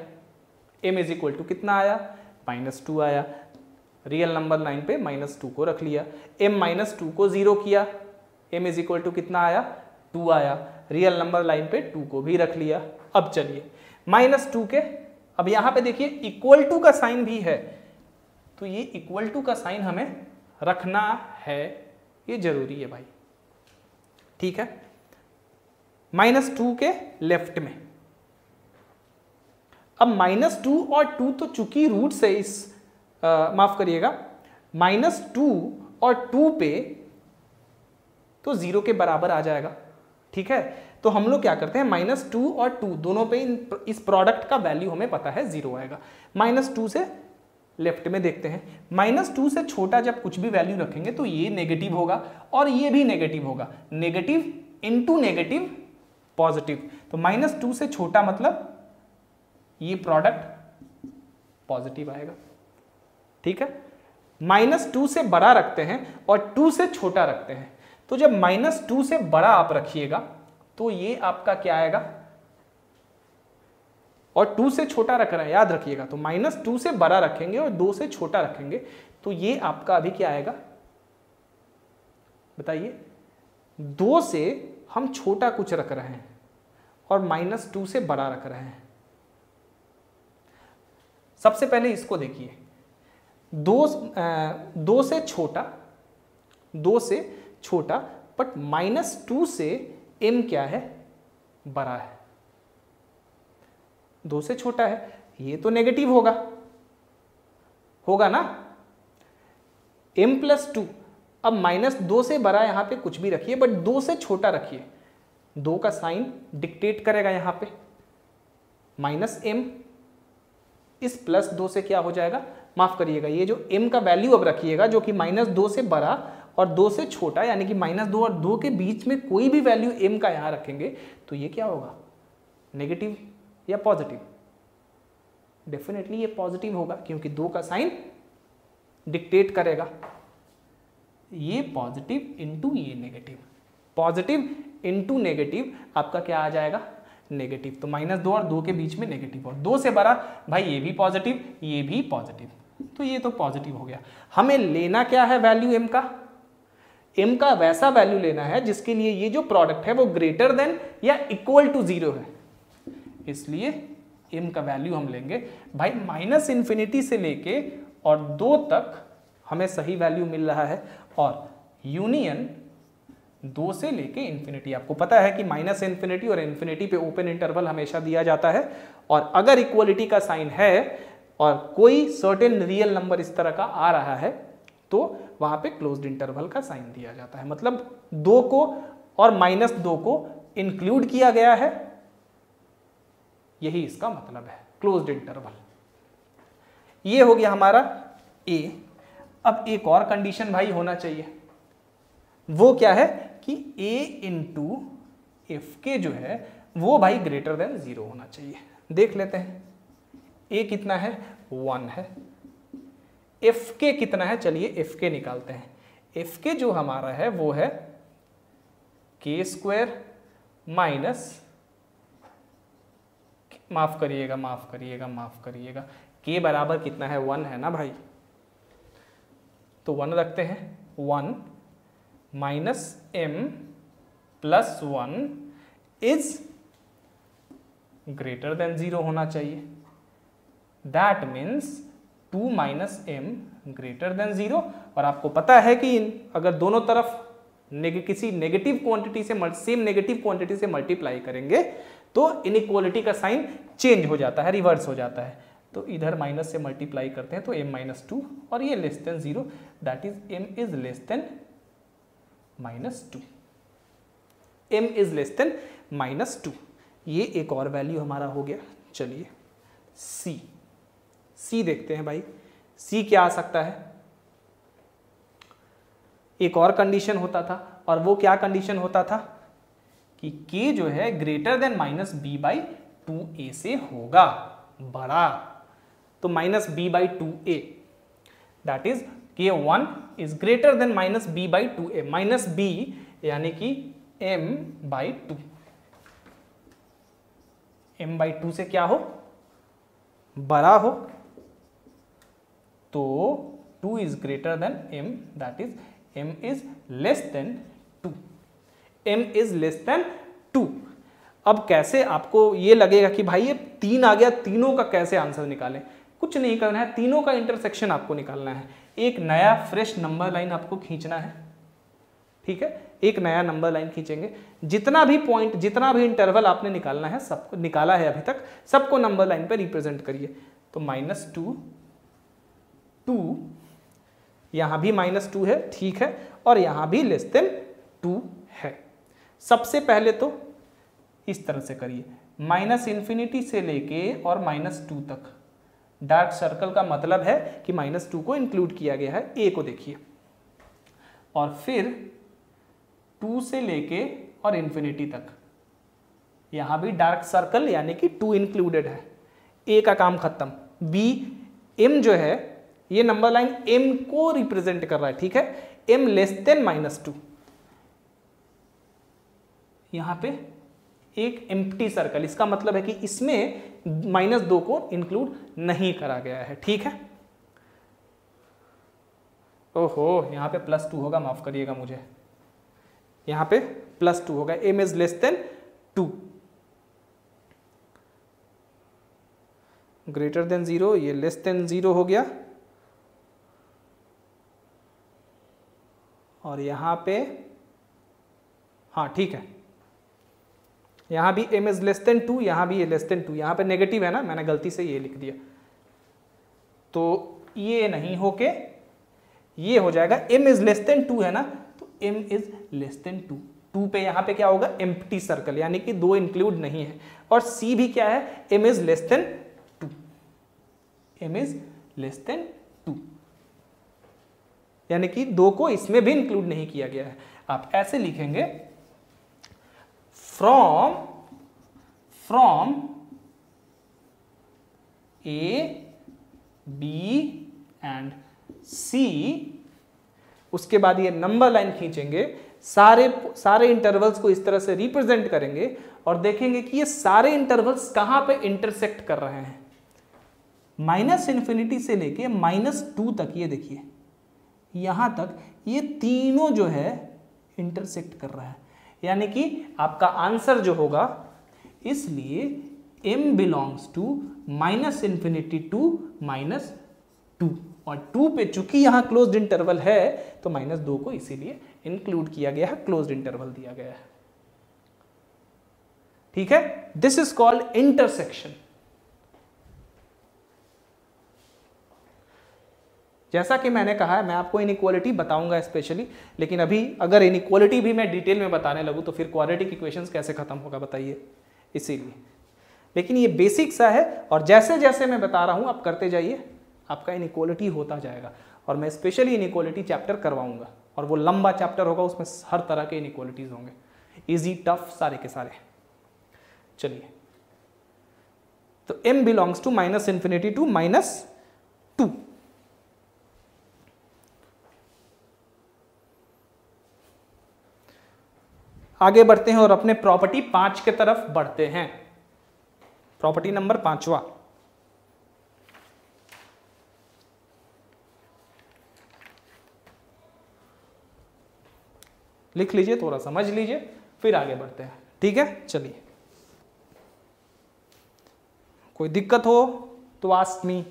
m इज इक्वल टू कितना आया? -2 आया। रियल नंबर लाइन पे -2 को रख लिया, m -2 को 0 किया, m इज इक्वल टू कितना आया? 2 आया। रियल नंबर लाइन पे 2 को भी रख लिया। अब चलिए -2 के, अब यहाँ पे देखिए इक्वल टू का साइन भी है, तो ये इक्वल टू का साइन हमें रखना है, ये जरूरी है भाई, ठीक है। -2 के लेफ्ट में, अब -2 और 2 तो चूंकि रूट से इस माफ करिएगा, -2 और 2 पे तो 0 के बराबर आ जाएगा, ठीक है। तो हम लोग क्या करते हैं, -2 और 2 दोनों पे इस प्रोडक्ट का वैल्यू हमें पता है 0 आएगा। -2 से लेफ्ट में देखते हैं, -2 से छोटा जब कुछ भी वैल्यू रखेंगे तो ये नेगेटिव होगा और ये भी नेगेटिव होगा, नेगेटिव इंटू नेगेटिव पॉजिटिव, तो -2 से छोटा मतलब ये प्रोडक्ट पॉजिटिव आएगा, ठीक है। -2 से बड़ा रखते हैं और 2 से छोटा रखते हैं, तो जब -2 से बड़ा आप रखिएगा तो ये आपका क्या आएगा, और 2 से छोटा रख रहे हैं याद रखिएगा, तो -2 से बड़ा रखेंगे और 2 से छोटा रखेंगे तो ये आपका अभी क्या आएगा बताइए। 2 से हम छोटा कुछ रख रहे हैं और -2 से बड़ा रख रहे हैं। सबसे पहले इसको देखिए, 2 से छोटा, 2 से छोटा, बट -2 से m क्या है, बड़ा है, 2 से छोटा है, ये तो नेगेटिव होगा, होगा ना। m प्लस 2, अब -2 से बड़ा यहां पे कुछ भी रखिए बट 2 से छोटा रखिए, 2 का साइन डिक्टेट करेगा यहां पे, -m इस +2 से क्या हो जाएगा, माफ करिएगा, ये जो m का वैल्यू अब रखिएगा जो कि -2 से बड़ा और 2 से छोटा, यानी कि -2 और 2 के बीच में कोई भी वैल्यू m का यहां रखेंगे तो ये क्या होगा, नेगेटिव या पॉजिटिव? डेफिनेटली ये पॉजिटिव होगा क्योंकि 2 का साइन डिक्टेट करेगा, ये पॉजिटिव इंटू ये नेगेटिव, पॉजिटिव इंटू नेगेटिव आपका क्या आ जाएगा, नेगेटिव। तो -2 और 2 के बीच में नेगेटिव और 2 से बड़ा भाई ये भी पॉजिटिव, ये भी पॉजिटिव, तो ये तो पॉजिटिव हो गया। हमें लेना क्या है वैल्यू m का, m का वैसा वैल्यू लेना है जिसके लिए ये जो प्रोडक्ट है वो ग्रेटर देन या इक्वल टू 0 है, इसलिए m का वैल्यू हम लेंगे भाई -∞ से लेके और 2 तक हमें सही वैल्यू मिल रहा है, और यूनियन 2 से लेके इन्फिनिटी, आपको पता है कि -∞ और इन्फिनिटी पे ओपन इंटरवल हमेशा दिया जाता है, और अगर इक्वलिटी का साइन है और कोई सर्टेन रियल नंबर इस तरह का आ रहा है तो वहां पे क्लोज्ड इंटरवल का साइन दिया जाता है, मतलब 2 को और -2 को इंक्लूड किया गया है, यही इसका मतलब है क्लोज्ड इंटरवल। ये हो गया हमारा a। अब एक और कंडीशन भाई होना चाहिए, वो क्या है कि a इंटू एफ के जो है वो भाई ग्रेटर देन 0 होना चाहिए। देख लेते हैं, a कितना है, 1 है, एफ के कितना है, चलिए एफ के निकालते हैं। एफ के जो हमारा है वो है k² माइनस, माफ करिएगा, k बराबर कितना है, 1 है ना भाई, तो 1 रखते हैं, 1 minus m plus 1 is greater than 0 होना चाहिए। That means 2 minus m greater than 0। और आपको पता है कि अगर दोनों तरफ किसी नेगेटिव क्वांटिटी से सेम नेगेटिव क्वांटिटी से मल्टीप्लाई करेंगे तो इनइक्वालिटी का साइन चेंज हो जाता है, रिवर्स हो जाता है। तो इधर माइनस से मल्टीप्लाई करते हैं तो m माइनस 2 और ये less than 0, that is m is less then minus 2, m is less then minus 2। ये एक और वैल्यू हमारा हो गया। चलिए c देखते हैं भाई, c क्या आ सकता है। एक और कंडीशन होता था, और वो क्या कंडीशन होता था कि k जो है greater than minus b by 2a से होगा, बड़ा। तो minus b by 2a, that is k1 is greater than minus b by 2a, minus b यानी कि m बाई 2, m बाई 2 से क्या हो, बड़ा हो। तो 2 is greater then m, that is m is less than 2, m is less than 2। अब कैसे आपको ये लगेगा कि भाई ये 3 आ गया, तीनों का कैसे आंसर निकालें। कुछ नहीं करना है, तीनों का इंटरसेक्शन आपको निकालना है। एक नया फ्रेश नंबर लाइन आपको खींचना है, ठीक है। एक नया नंबर लाइन खींचेंगे, जितना भी पॉइंट, जितना भी इंटरवल आपने निकालना है, सबको निकाला है अभी तक, सबको नंबर लाइन पे रिप्रेजेंट करिए। तो माइनस 2, 2, यहां भी माइनस 2 है, ठीक है, और यहां भी लेस देन 2 है। सबसे पहले तो इस तरह से करिए, माइनस इन्फिनिटी से लेके और माइनस 2 तक। डार्क सर्कल का मतलब है कि माइनस 2 को इंक्लूड किया गया है। ए को देखिए, और फिर 2 से लेके और इन्फिनिटी तक, यहां भी डार्क सर्कल यानी कि 2 इंक्लूडेड है। ए का काम खत्म। बी, एम जो है ये नंबर लाइन एम को रिप्रेजेंट कर रहा है, ठीक है। एम लेस देन माइनस 2, यहां पे एक एम्प्टी सर्कल, इसका मतलब है कि इसमें माइनस 2 को इंक्लूड नहीं करा गया है, ठीक है। ओहो, यहां पे प्लस 2 होगा, माफ करिएगा मुझे, यहां पे प्लस 2 होगा। M is less than 2, greater than 0, ये लेस देन 0 हो गया। और यहां पे हाँ ठीक है, यहां भी m इज लेस देन 2, यहां भी ये लेस देन 2, यहां पे नेगेटिव है ना, मैंने गलती से ये लिख दिया, तो ये नहीं होके ये हो जाएगा। m इज लेस देन 2 है ना, तो m इज लेस देन 2, 2 पे यहां पे क्या होगा, एम्प्टी सर्कल, यानी कि 2 इंक्लूड नहीं है। और c भी क्या है, m is less than 2, m is less than 2, यानी कि 2 को इसमें भी इंक्लूड नहीं किया गया है। आप ऐसे लिखेंगे, from A, B and C, उसके बाद ये नंबर लाइन खींचेंगे, सारे इंटरवल्स को इस तरह से रिप्रेजेंट करेंगे और देखेंगे कि ये सारे इंटरवल्स कहां पे इंटरसेक्ट कर रहे हैं। माइनस इन्फिनिटी से लेके माइनस 2 तक, ये देखिए यहां तक ये तीनों जो है इंटरसेक्ट कर रहा है, यानी कि आपका आंसर जो होगा, इसलिए m belongs to minus infinity to minus 2, और 2 पे चूंकि यहां क्लोज्ड इंटरवल है तो माइनस 2 को इसीलिए इंक्लूड किया गया है, क्लोज्ड इंटरवल दिया गया है, ठीक है। This is called intersection. जैसा कि मैंने कहा है, मैं आपको इनइक्वालिटी बताऊंगा स्पेशली, लेकिन अभी अगर इनइक्वालिटी भी मैं डिटेल में बताने लगूं तो फिर क्वाड्रेटिक इक्वेशंस कैसे खत्म होगा बताइए, इसीलिए। लेकिन ये बेसिक सा है, और जैसे जैसे मैं बता रहा हूं आप करते जाइए, आपका इनइक्वालिटी होता जाएगा। और मैं स्पेशली इनइक्वालिटी चैप्टर करवाऊंगा, और वो लंबा चैप्टर होगा, उसमें हर तरह के इनइक्वालिटीज होंगे, इजी टफ सारे के सारे। चलिए, तो m belongs to minus infinity to minus 2। आगे बढ़ते हैं और अपने प्रॉपर्टी 5 के तरफ बढ़ते हैं। प्रॉपर्टी नंबर 5वां, लिख लीजिए, थोड़ा समझ लीजिए, फिर आगे बढ़ते हैं, ठीक है। चलिए, कोई दिक्कत हो तो आस्क मी।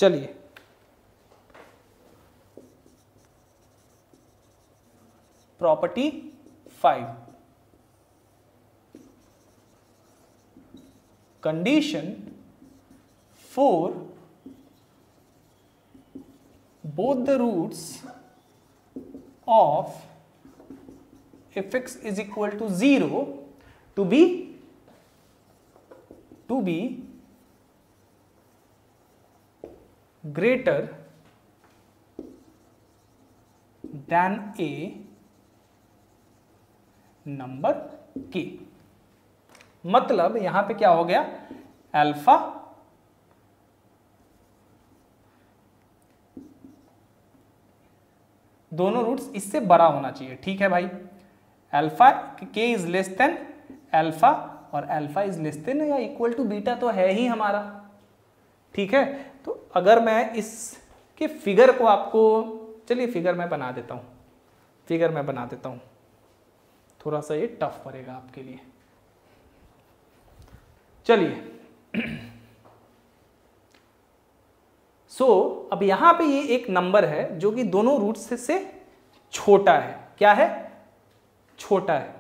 चलिए property 5, condition for both the roots of fx is equal to 0 to be greater than a number k। मतलब यहां पे क्या हो गया, अल्फा दोनों रूट्स इससे बड़ा होना चाहिए, ठीक है भाई। अल्फा के इज लेस देन अल्फा और अल्फा इज लेस देन या इक्वल टू बीटा तो है ही हमारा, ठीक है। तो अगर मैं इसके फिगर को आपको, चलिए फिगर मैं बना देता हूं, थोड़ा सा ये टफ पड़ेगा आपके लिए। चलिए अब यहां पे ये एक नंबर है जो कि दोनों रूट्स से छोटा है। क्या है? छोटा है,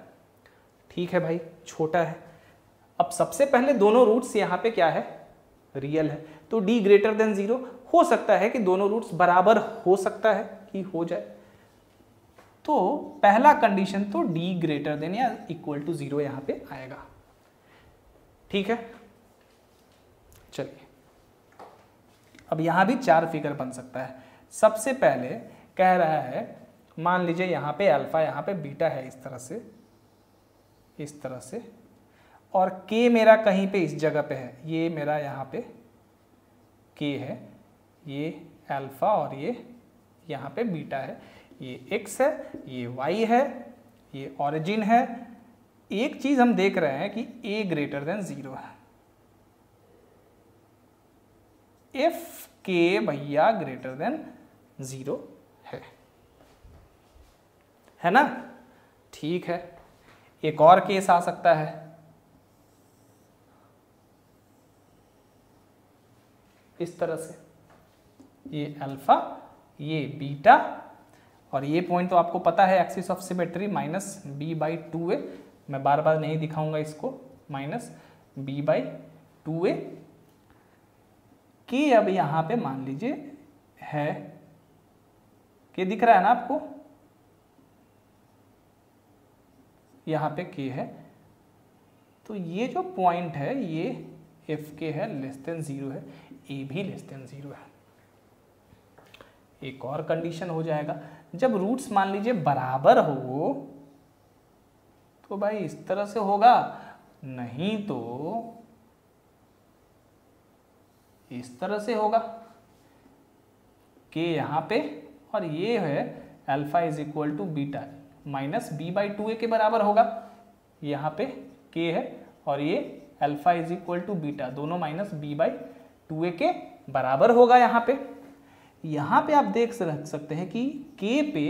ठीक है भाई, छोटा है। अब सबसे पहले दोनों रूट्स यहां पे क्या है, रियल है, तो d ग्रेटर देन 0 हो सकता है कि दोनों रूट्स बराबर हो सकता है कि हो जाए। तो पहला कंडीशन तो d ग्रेटर देन या इक्वल टू 0 यहां पे आएगा, ठीक है। चलिए अब यहां भी 4 फिगर बन सकता है। सबसे पहले कह रहा है, मान लीजिए यहां पे अल्फा, यहां पे बीटा है, इस तरह से, और k मेरा कहीं पे इस जगह पे है, ये मेरा यहां पे k है, ये अल्फा और ये यहां पे बीटा है, ये x है, ये y है, ये ओरिजिन है। एक चीज हम देख रहे हैं कि a ग्रेटर देन 0 है, इफ k भैया ग्रेटर देन 0 है ना, ठीक है। एक और केस आ सकता है, इस तरह से, ये अल्फा, ये बीटा, और ये पॉइंट तो आपको पता है एक्सिस ऑफ सिमेट्री -b/2a, मैं बार बार नहीं दिखाऊंगा इसको, -b/2a कि अब यहां पे मान लीजिए है कि दिख रहा है ना आपको, यहां पे k है, तो ये जो पॉइंट है ये एफ के है लेस देन 0 है, ए भी लेस देन 0 है। एक और कंडीशन हो जाएगा, जब रूट्स मान लीजिए बराबर हो तो भाई इस तरह से होगा, नहीं तो इस तरह से होगा, के यहाँ पे और ये है alpha is equal to beta -b/2a के बराबर होगा। यहाँ पे के है और ये alpha is equal to beta, दोनों -b/2a के बराबर होगा। यहाँ पे आप देख सकते हैं कि के पे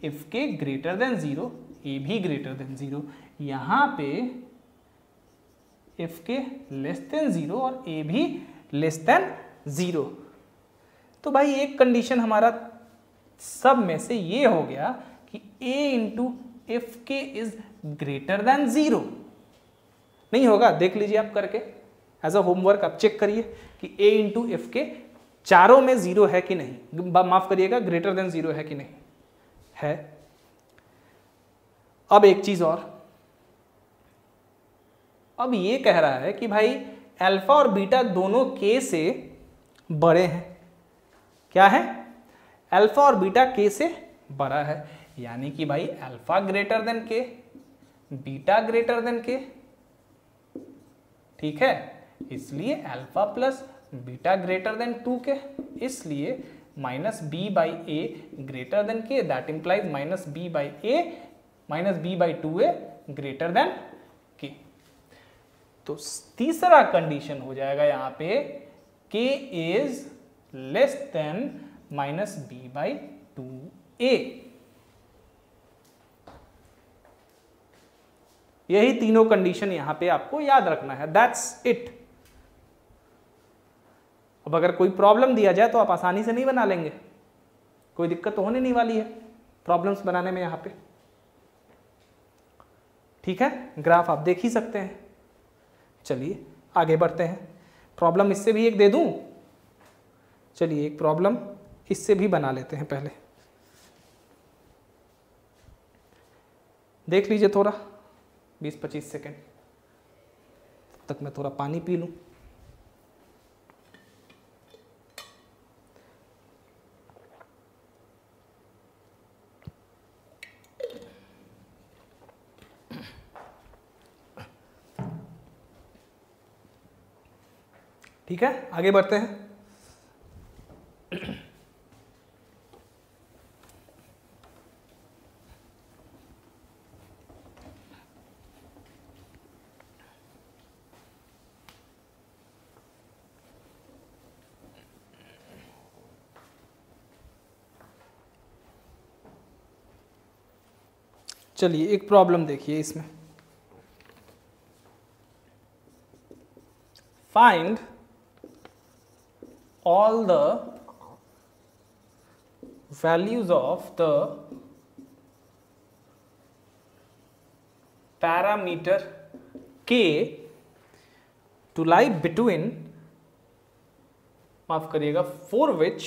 इफ के ग्रेटर देन 0, ए भी ग्रेटर देन 0, यहाँ पे इफ के लेस देन 0 और ए भी लेस देन 0। तो भाई एक कंडीशन हमारा सब में से ये हो गया कि a इंटू एफ के इज ग्रेटर देन 0। नहीं होगा, देख लीजिए आप करके एज अ होमवर्क, आप चेक करिए कि a इंटू एफ के चारों में 0 है कि नहीं, माफ करिएगा ग्रेटर देन 0 है कि नहीं है। अब एक चीज और, अब ये कह रहा है कि भाई अल्फा और बीटा दोनों के से बड़े हैं। क्या है? अल्फा और बीटा के से बड़ा है, यानी कि भाई अल्फा ग्रेटर देन के, बीटा ग्रेटर देन के, ठीक है। इसलिए alpha plus beta greater than 2 के, इसलिए -b/a ग्रेटर देन के, that implies -b/2a greater than के। तो तीसरा कंडीशन हो जाएगा यहाँ पे k is less then -b/2a। यही तीनों कंडीशन यहां पे आपको याद रखना है, दैट्स इट। अब अगर कोई प्रॉब्लम दिया जाए तो आप आसानी से नहीं बना लेंगे, कोई दिक्कत तो होने नहीं वाली है प्रॉब्लम्स बनाने में यहाँ पे। ठीक है, ग्राफ आप देख ही सकते हैं। चलिए आगे बढ़ते हैं। प्रॉब्लम इससे भी एक दे दूं, चलिए एक प्रॉब्लम इससे भी बना लेते हैं पहले। देख लीजिए थोड़ा 20-25 सेकेंड, तब तक मैं थोड़ा पानी पी लूं। ठीक है, आगे बढ़ते हैं। चलिए एक प्रॉब्लम देखिए इसमें। Find all the values of the parameter k to lie between, माफ करिएगा, for which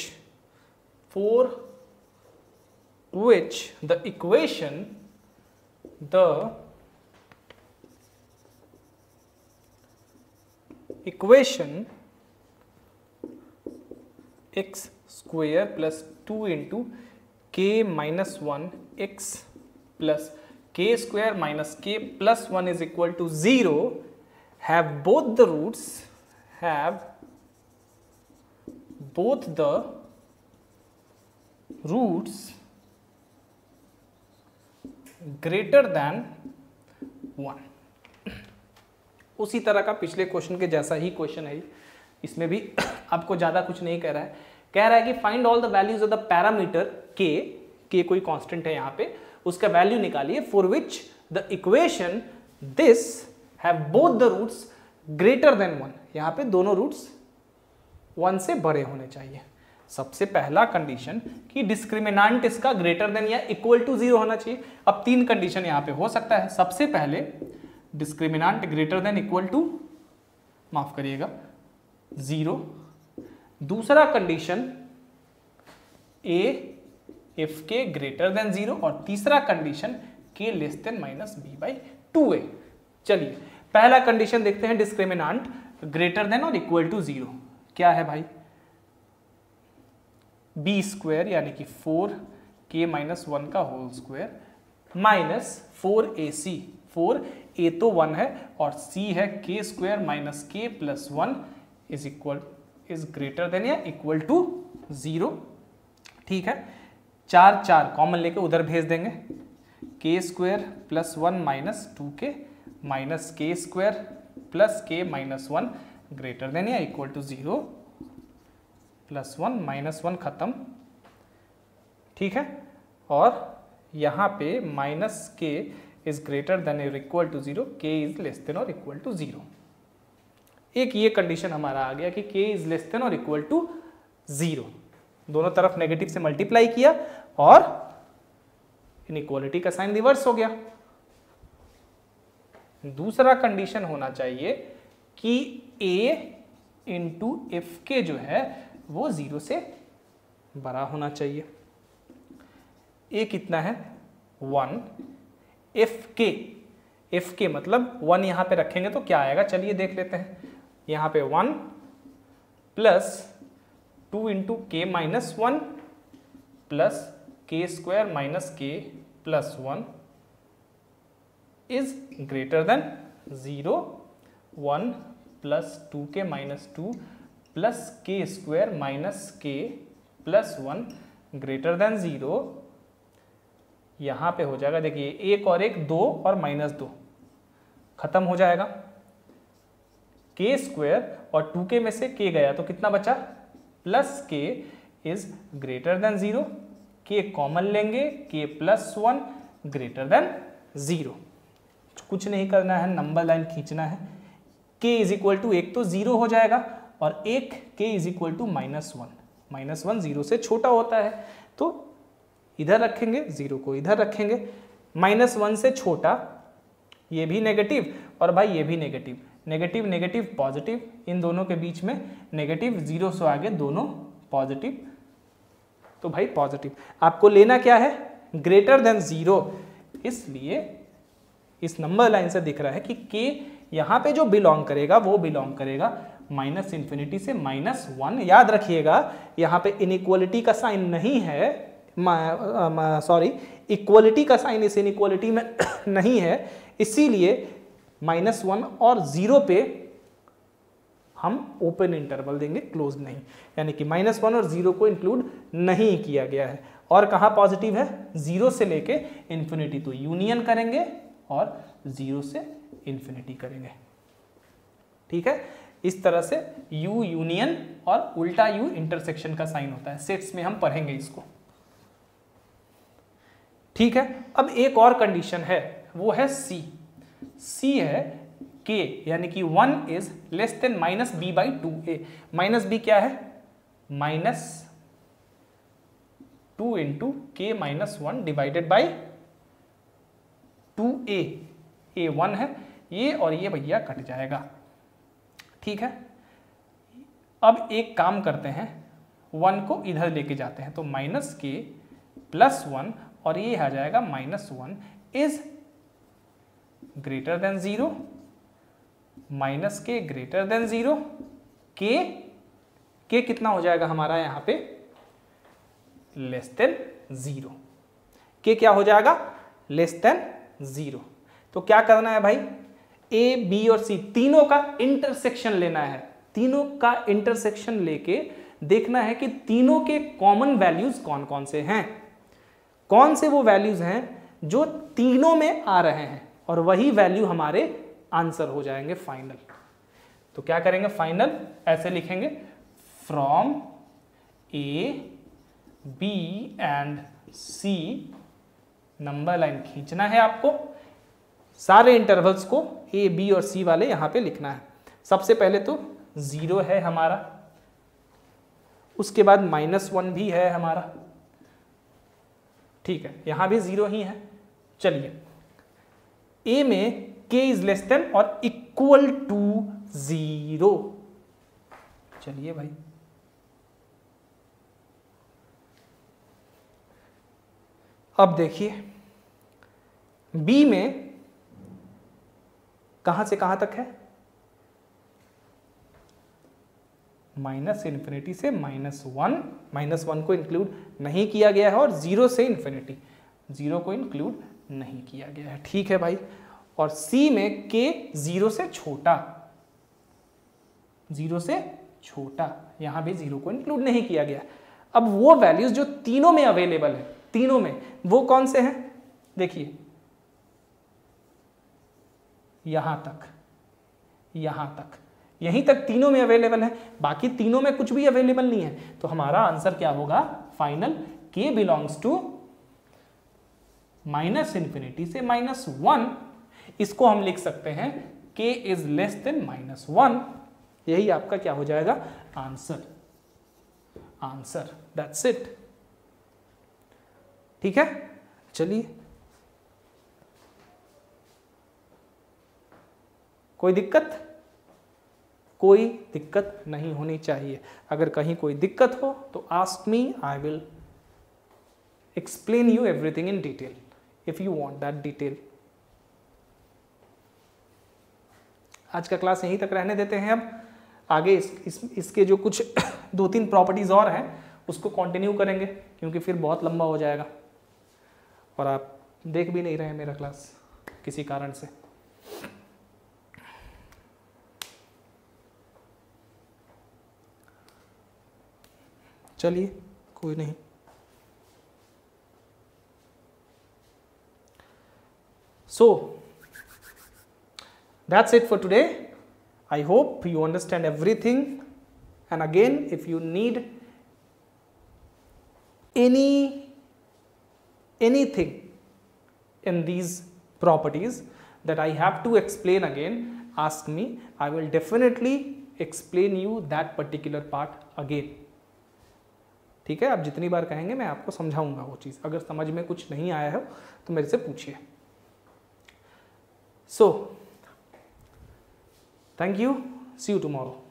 the equation x square plus 2 into k minus 1 x plus k square minus k plus 1 is equal to 0 have both the roots greater than 1। उसी तरह का पिछले क्वेश्चन के जैसा ही क्वेश्चन है, इसमें भी आपको ज्यादा कुछ नहीं कह रहा है। कह रहा है कि find all the values of the parameter के कोई कांस्टेंट है यहाँ पे, उसका वैल्यू निकालिए for which the equation this have both the roots greater than 1। यहाँ पे दोनों रूट्स 1 से बड़े होने चाहिए। सबसे पहला कंडीशन कि डिस्क्रिमिनांट इसका ग्रेटर देन या इक्वल टू 0 होना चाहिए। अब 3 कंडीशन यहाँ पे हो सकता है। सबसे पहले डिस्क्रिमिनांट ग्रेटर देन इक्वल टू, माफ करिएगा, 0। दूसरा condition a if k greater than 0 और तीसरा condition k less than minus b/2a। चलिए पहला कंडीशन देखते हैं, डिस्क्रिमिनांट ग्रेटर देन और इक्वल टू 0। क्या है भाई? b स्क्वायर यानी कि 4k माइनस 1 का whole square minus 4ac, 4a तो 1 है और c है k square minus k plus 1 is greater than या इक्वल टू 0। ठीक है, 4 कॉमन लेके उधर भेज देंगे, k square plus 1 minus 2k minus k square plus k minus 1 greater than या इक्वल टू 0 प्लस 1 माइनस 1 खत्म। ठीक है, और यहाँ पे minus k is greater than और equal to 0, k is less than और इक्वल टू 0। एक ये कंडीशन हमारा आ गया कि k इज लेस देन और इक्वल टू 0। दोनों तरफ नेगेटिव से मल्टीप्लाई किया और इनइक्वालिटी का साइन रिवर्स हो गया। दूसरा कंडीशन होना चाहिए कि a इंटू एफ के जो है वो 0 से बड़ा होना चाहिए। a कितना है? 1। एफ के मतलब 1 यहाँ पे रखेंगे तो क्या आएगा, चलिए देख लेते हैं। यहाँ पे 1 प्लस 2 इंटू के माइनस 1 प्लस के स्क्वायर माइनस के plus 1 is greater than 0। 1 plus 2k minus 2 plus के स्क्वायर माइनस के प्लस 1 ग्रेटर देन 0। यहाँ पे हो जाएगा, देखिए एक और एक 2 और माइनस 2 खत्म हो जाएगा। के स्क्वायर और 2k में से k गया तो कितना बचा? Plus k is greater than 0। k common लेंगे, k प्लस 1 ग्रेटर देन 0। कुछ नहीं करना है, नंबर लाइन खींचना है। k इज इक्वल टू 1 तो 0 हो जाएगा और एक k इज इक्वल टू -1। -1 0 से छोटा होता है, तो इधर रखेंगे, 0 को इधर रखेंगे। -1 से छोटा, ये भी नेगेटिव और भाई ये भी नेगेटिव, नेगेटिव नेगेटिव पॉजिटिव, इन दोनों के बीच में नेगेटिव, 0 से आगे दोनों पॉजिटिव, तो भाई पॉजिटिव। आपको लेना क्या है? Greater than 0। इसलिए इस नंबर लाइन से दिख रहा है कि k यहाँ पे जो बिलोंग करेगा वो बिलोंग करेगा -∞ से -1। याद रखिएगा यहाँ पे इनइक्वालिटी का साइन नहीं है, सॉरी इक्वलिटी का साइन इस इनइक्वालिटी में नहीं है, इसीलिए -1 और 0 पे हम ओपन इंटरवल देंगे, क्लोज नहीं, यानी कि -1 और 0 को इंक्लूड नहीं किया गया है। और कहाँ पॉजिटिव है? 0 से लेके इन्फिनिटी, तो यूनियन करेंगे और 0 से इन्फिनिटी करेंगे। ठीक है, इस तरह से U यूनियन और उल्टा U इंटरसेक्शन का साइन होता है। सेट्स में हम पढ़ेंगे इसको। ठीक है, अब एक और कंडीशन है, वो है C। C है K, यानी कि 1 is less then -b/2a। -b क्या है? -2 into k -1 divided by 2a। a 1 है, ये और ये भैया कट जाएगा। ठीक है, अब एक काम करते हैं, 1 को इधर लेके जाते हैं, तो -k + 1 और ये आ जाएगा -1 is greater than 0, -k greater than 0, k कितना हो जाएगा हमारा यहाँ पे? Less than 0। k क्या हो जाएगा? Less than 0। तो क्या करना है भाई? A, B और C तीनों का इंटरसेक्शन लेना है। तीनों का इंटरसेक्शन लेके देखना है कि तीनों के कॉमन वैल्यूज कौन कौन से हैं, कौन से वो वैल्यूज हैं जो तीनों में आ रहे हैं, और वही वैल्यू हमारे आंसर हो जाएंगे फाइनल। तो क्या करेंगे फाइनल? ऐसे लिखेंगे, from A, B and C, number line खींचना है आपको, सारे इंटरवल्स को A, B और C वाले यहां पे लिखना है। सबसे पहले तो 0 है हमारा, उसके बाद -1 भी है हमारा। ठीक है, यहां भी 0 ही है। चलिए, A में k इज लेस देन और इक्वल टू 0। चलिए भाई, अब देखिए B में कहां से कहां तक है? -∞ से -1, -1 को इंक्लूड नहीं किया गया है, और 0 से इन्फिनिटी, 0 को इंक्लूड नहीं किया गया है। ठीक है भाई, और C में k 0 से छोटा, 0 से छोटा, यहां भी 0 को इंक्लूड नहीं किया गया। अब वो वैल्यूज जो तीनों में अवेलेबल है, तीनों में वो कौन से हैं? देखिए, यहां तक, यहां तक, यहीं तक तीनों में अवेलेबल है, बाकी तीनों में कुछ भी अवेलेबल नहीं है। तो हमारा आंसर क्या होगा फाइनल? k बिलोंग्स टू -∞ से -1। इसको हम लिख सकते हैं k इज लेस देन -1। यही आपका क्या हो जाएगा? आंसर। Answer, that's it. ठीक है, चलिए, कोई दिक्कत? कोई दिक्कत नहीं होनी चाहिए। अगर कहीं कोई दिक्कत हो तो ask me, I will explain you everything in detail if you want that detail. आज का क्लास यहीं तक रहने देते हैं। अब आगे इसके जो कुछ 2-3 प्रॉपर्टीज और हैं उसको कंटिन्यू करेंगे, क्योंकि फिर बहुत लंबा हो जाएगा और आप देख भी नहीं रहे हैं मेरा क्लास किसी कारण से। चलिए, कोई नहीं। So that's it for today. I hope you understand everything, and again if you need anything in these properties that I have to explain again, ask me. I will definitely explain you that particular part again. ठीक है, आप जितनी बार कहेंगे मैं आपको समझाऊंगा वो चीज़। अगर समझ में कुछ नहीं आया है तो मेरे से पूछिए। So thank you, see you tomorrow.